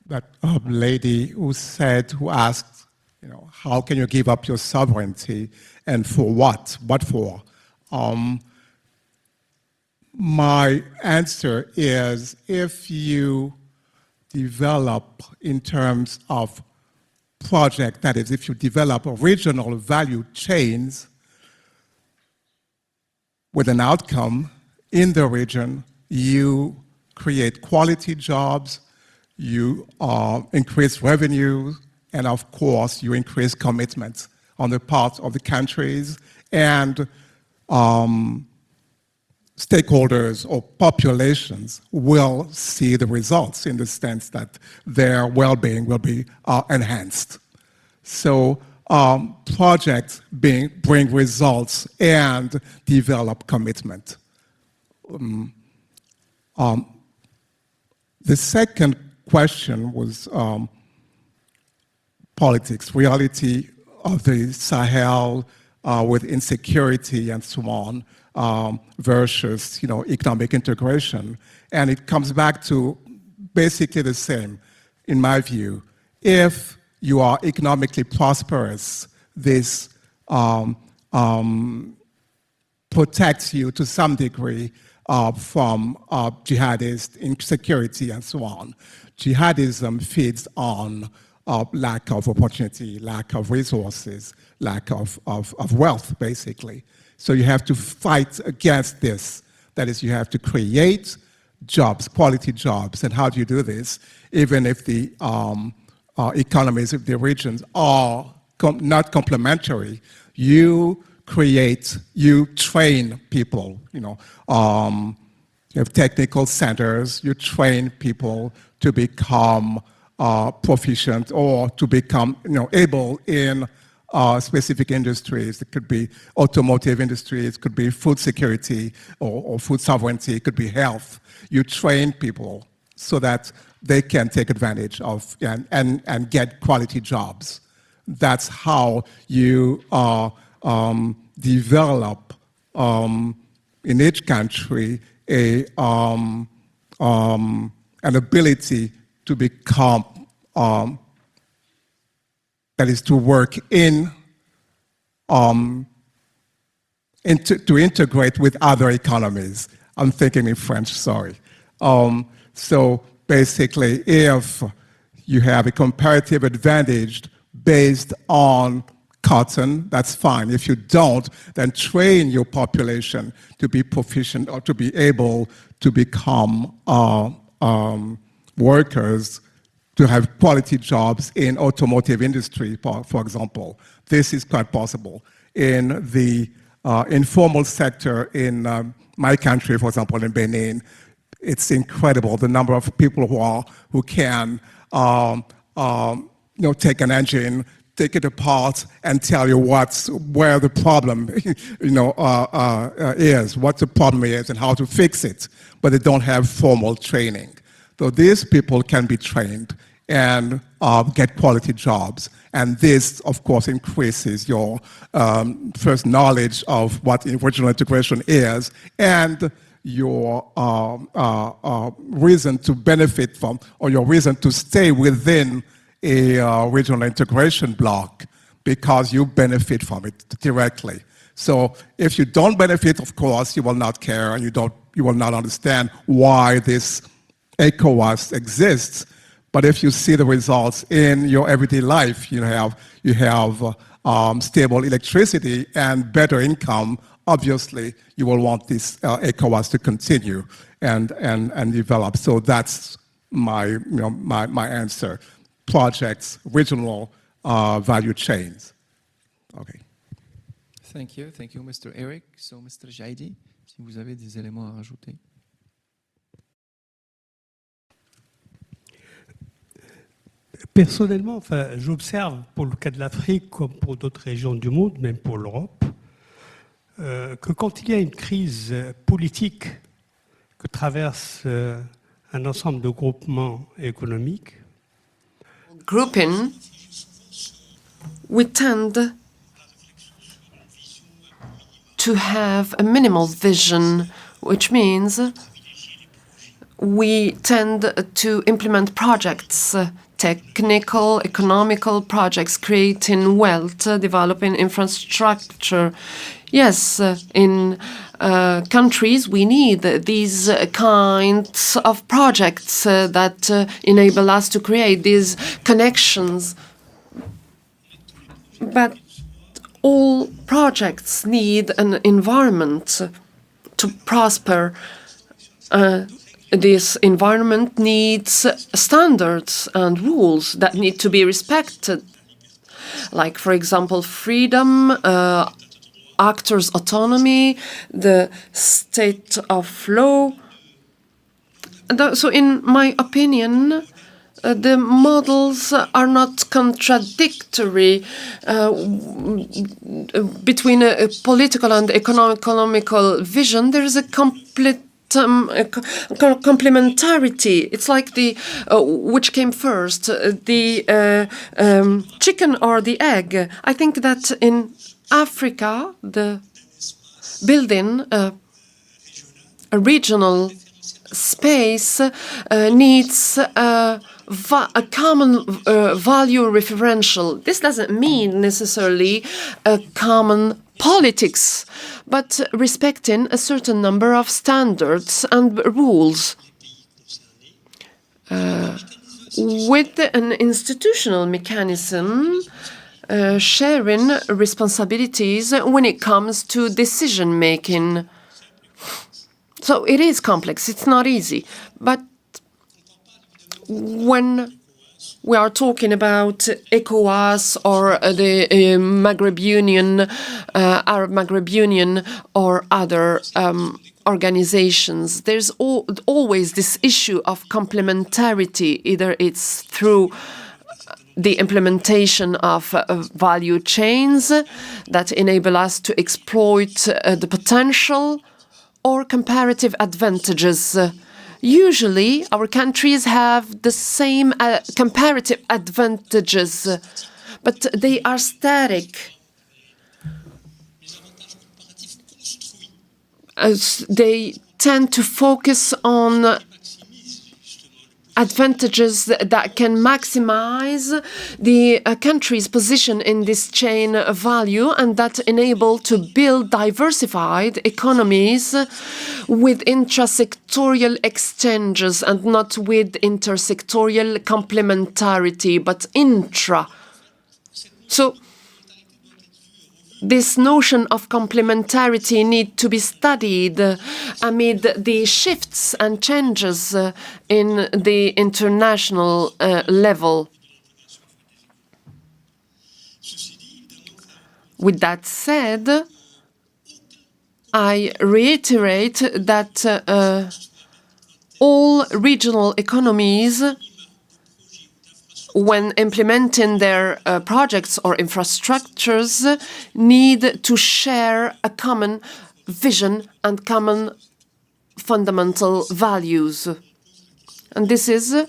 That lady who asked, how can you give up your sovereignty and for what? What for? My answer is if you develop in terms of project, that is, if you develop regional value chains with an outcome in the region, you create quality jobs, you increase revenue, and of course, you increase commitment on the part of the countries and stakeholders or populations will see the results in the sense that their well-being will be enhanced. So projects bring results and develop commitment. The second question was politics, reality of the Sahel with insecurity and so on versus economic integration. And it comes back to basically the same, in my view. If you are economically prosperous, this protects you to some degree from jihadist insecurity and so on. Jihadism feeds on lack of opportunity, lack of resources, lack of wealth, basically. So you have to fight against this. That is, you have to create jobs, quality jobs. And how do you do this? Even if the economies of the regions are not complementary, you train people, you have technical centers, you train people to become proficient or to become able in specific industries. It could be automotive industries, it could be food security or food sovereignty, it could be health. You train people so that they can take advantage of and get quality jobs. That's how you develop in each country an ability to become, that is to work in to integrate with other economies. I'm thinking in French, sorry. So basically, if you have a comparative advantage based on cotton, that's fine. If you don't, then train your population to be proficient or to be able to become workers, to have quality jobs in automotive industry, for example. This is quite possible. In the informal sector in my country, for example, in Benin, it's incredible the number of people who can take an engine, take it apart, and tell you where the problem is, what the problem is, and how to fix it. But they don't have formal training. So these people can be trained and get quality jobs. And this, of course, increases your first knowledge of what regional integration is and your reason to benefit from, or your reason to stay within a regional integration block, because you benefit from it directly. So if you don't benefit, of course, you will not care, and you will not understand why this ECOWAS exists. But if you see the results in your everyday life, you have stable electricity and better income, obviously you will want this ECOWAS to continue and develop. So that's my answer. Projects, regional value chains. Okay. Thank you, Mr. Eric. So, Mr. Jaidi, si vous avez des éléments à rajouter. Personnellement, enfin, j'observe pour le cas de l'Afrique comme pour d'autres régions du monde, même pour l'Europe, que quand il y a une crise politique que traverse un ensemble de groupements économiques, grouping, we tend to have a minimal vision, which means we tend to implement projects, technical, economical projects, creating wealth, developing infrastructure. Yes, in countries we need these kinds of projects that enable us to create these connections. But all projects need an environment to prosper. This environment needs standards and rules that need to be respected. Like, for example, freedom, actors' autonomy, the state of law. So in my opinion, the models are not contradictory between a political and economical vision. There is a complete complementarity. It's like the which came first, the chicken or the egg. I think that in Africa, the building a regional space needs a common value referential. This doesn't mean necessarily a common politics, but respecting a certain number of standards and rules. With an institutional mechanism, sharing responsibilities when it comes to decision making. So it is complex, it's not easy. But when we are talking about ECOWAS or the Maghreb Union, Arab Maghreb Union, or other organizations, there's always this issue of complementarity. Either it's through the implementation of value chains that enable us to exploit the potential, or comparative advantages. Usually, our countries have the same comparative advantages, but they are static. As they tend to focus on advantages that can maximize the country's position in this chain of value, and that enable to build diversified economies with intrasectorial exchanges and not with intersectorial complementarity, but intra. So this notion of complementarity needs to be studied amid the shifts and changes in the international level. With that said, I reiterate that all regional economies, when implementing their projects or infrastructures, need to share a common vision and common fundamental values. And this is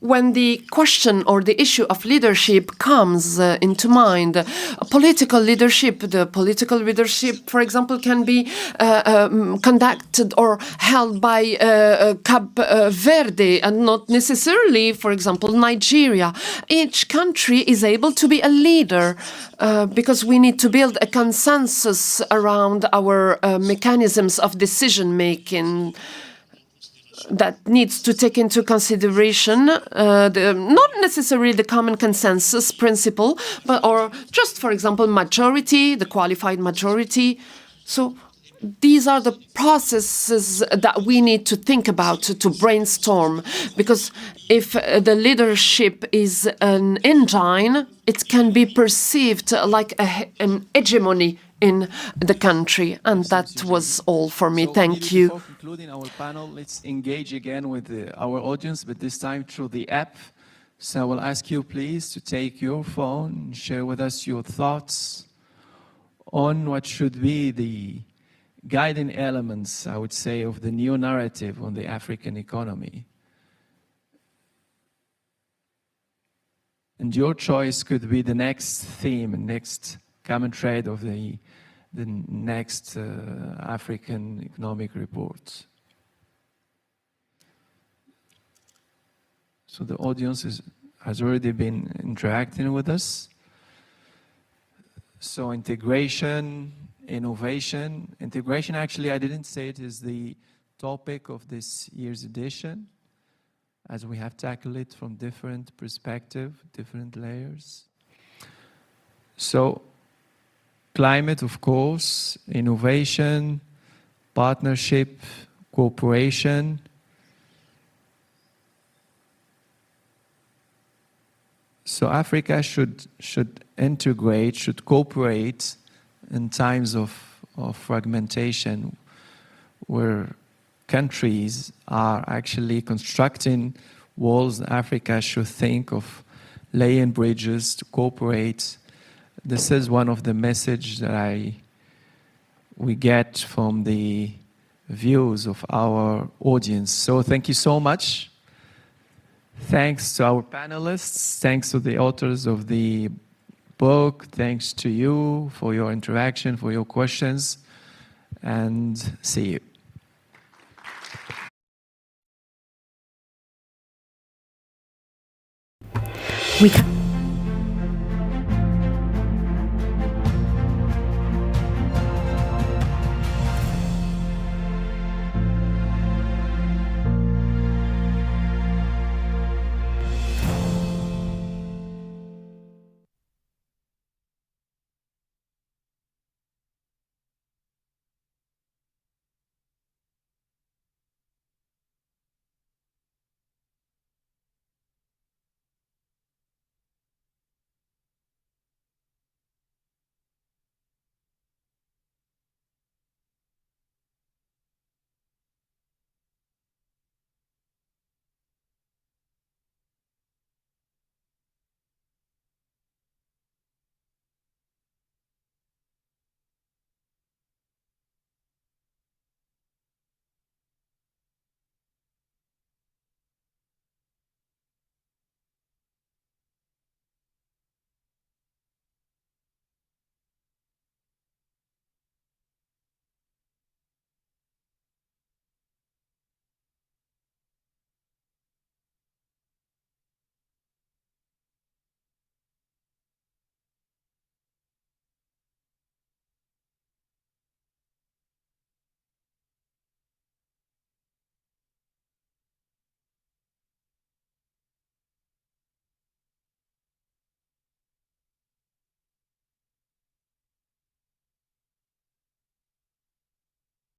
when the question or the issue of leadership comes into mind. Political leadership, the political leadership, for example, can be conducted or held by Cabo Verde and not necessarily, for example, Nigeria. Each country is able to be a leader because we need to build a consensus around our mechanisms of decision-making that needs to take into consideration not necessarily the common consensus principle, but or just, for example, majority, the qualified majority. So these are the processes that we need to think about, to brainstorm, because if the leadership is an engine, it can be perceived like an hegemony in the country. And that was all for me. Thank you. Before concluding our panel, let's engage again with our audience, but this time through the app. So I will ask you, please, to take your phone and share with us your thoughts on what should be the guiding elements, I would say, of the new narrative on the African economy. And your choice could be the next theme, next common thread of the next African economic report. So the audience has already been interacting with us. So integration, innovation. Integration, actually, I didn't say it is the topic of this year's edition, as we have tackled it from different perspectives, different layers. So climate, of course, innovation, partnership, cooperation. So Africa should integrate, should cooperate in times of fragmentation, where countries are actually constructing walls. Africa should think of laying bridges to cooperate. This is one of the messages that we get from the views of our audience. So thank you so much. Thanks to our panelists. Thanks to the authors of the book. Thanks to you for your interaction, for your questions. And see you.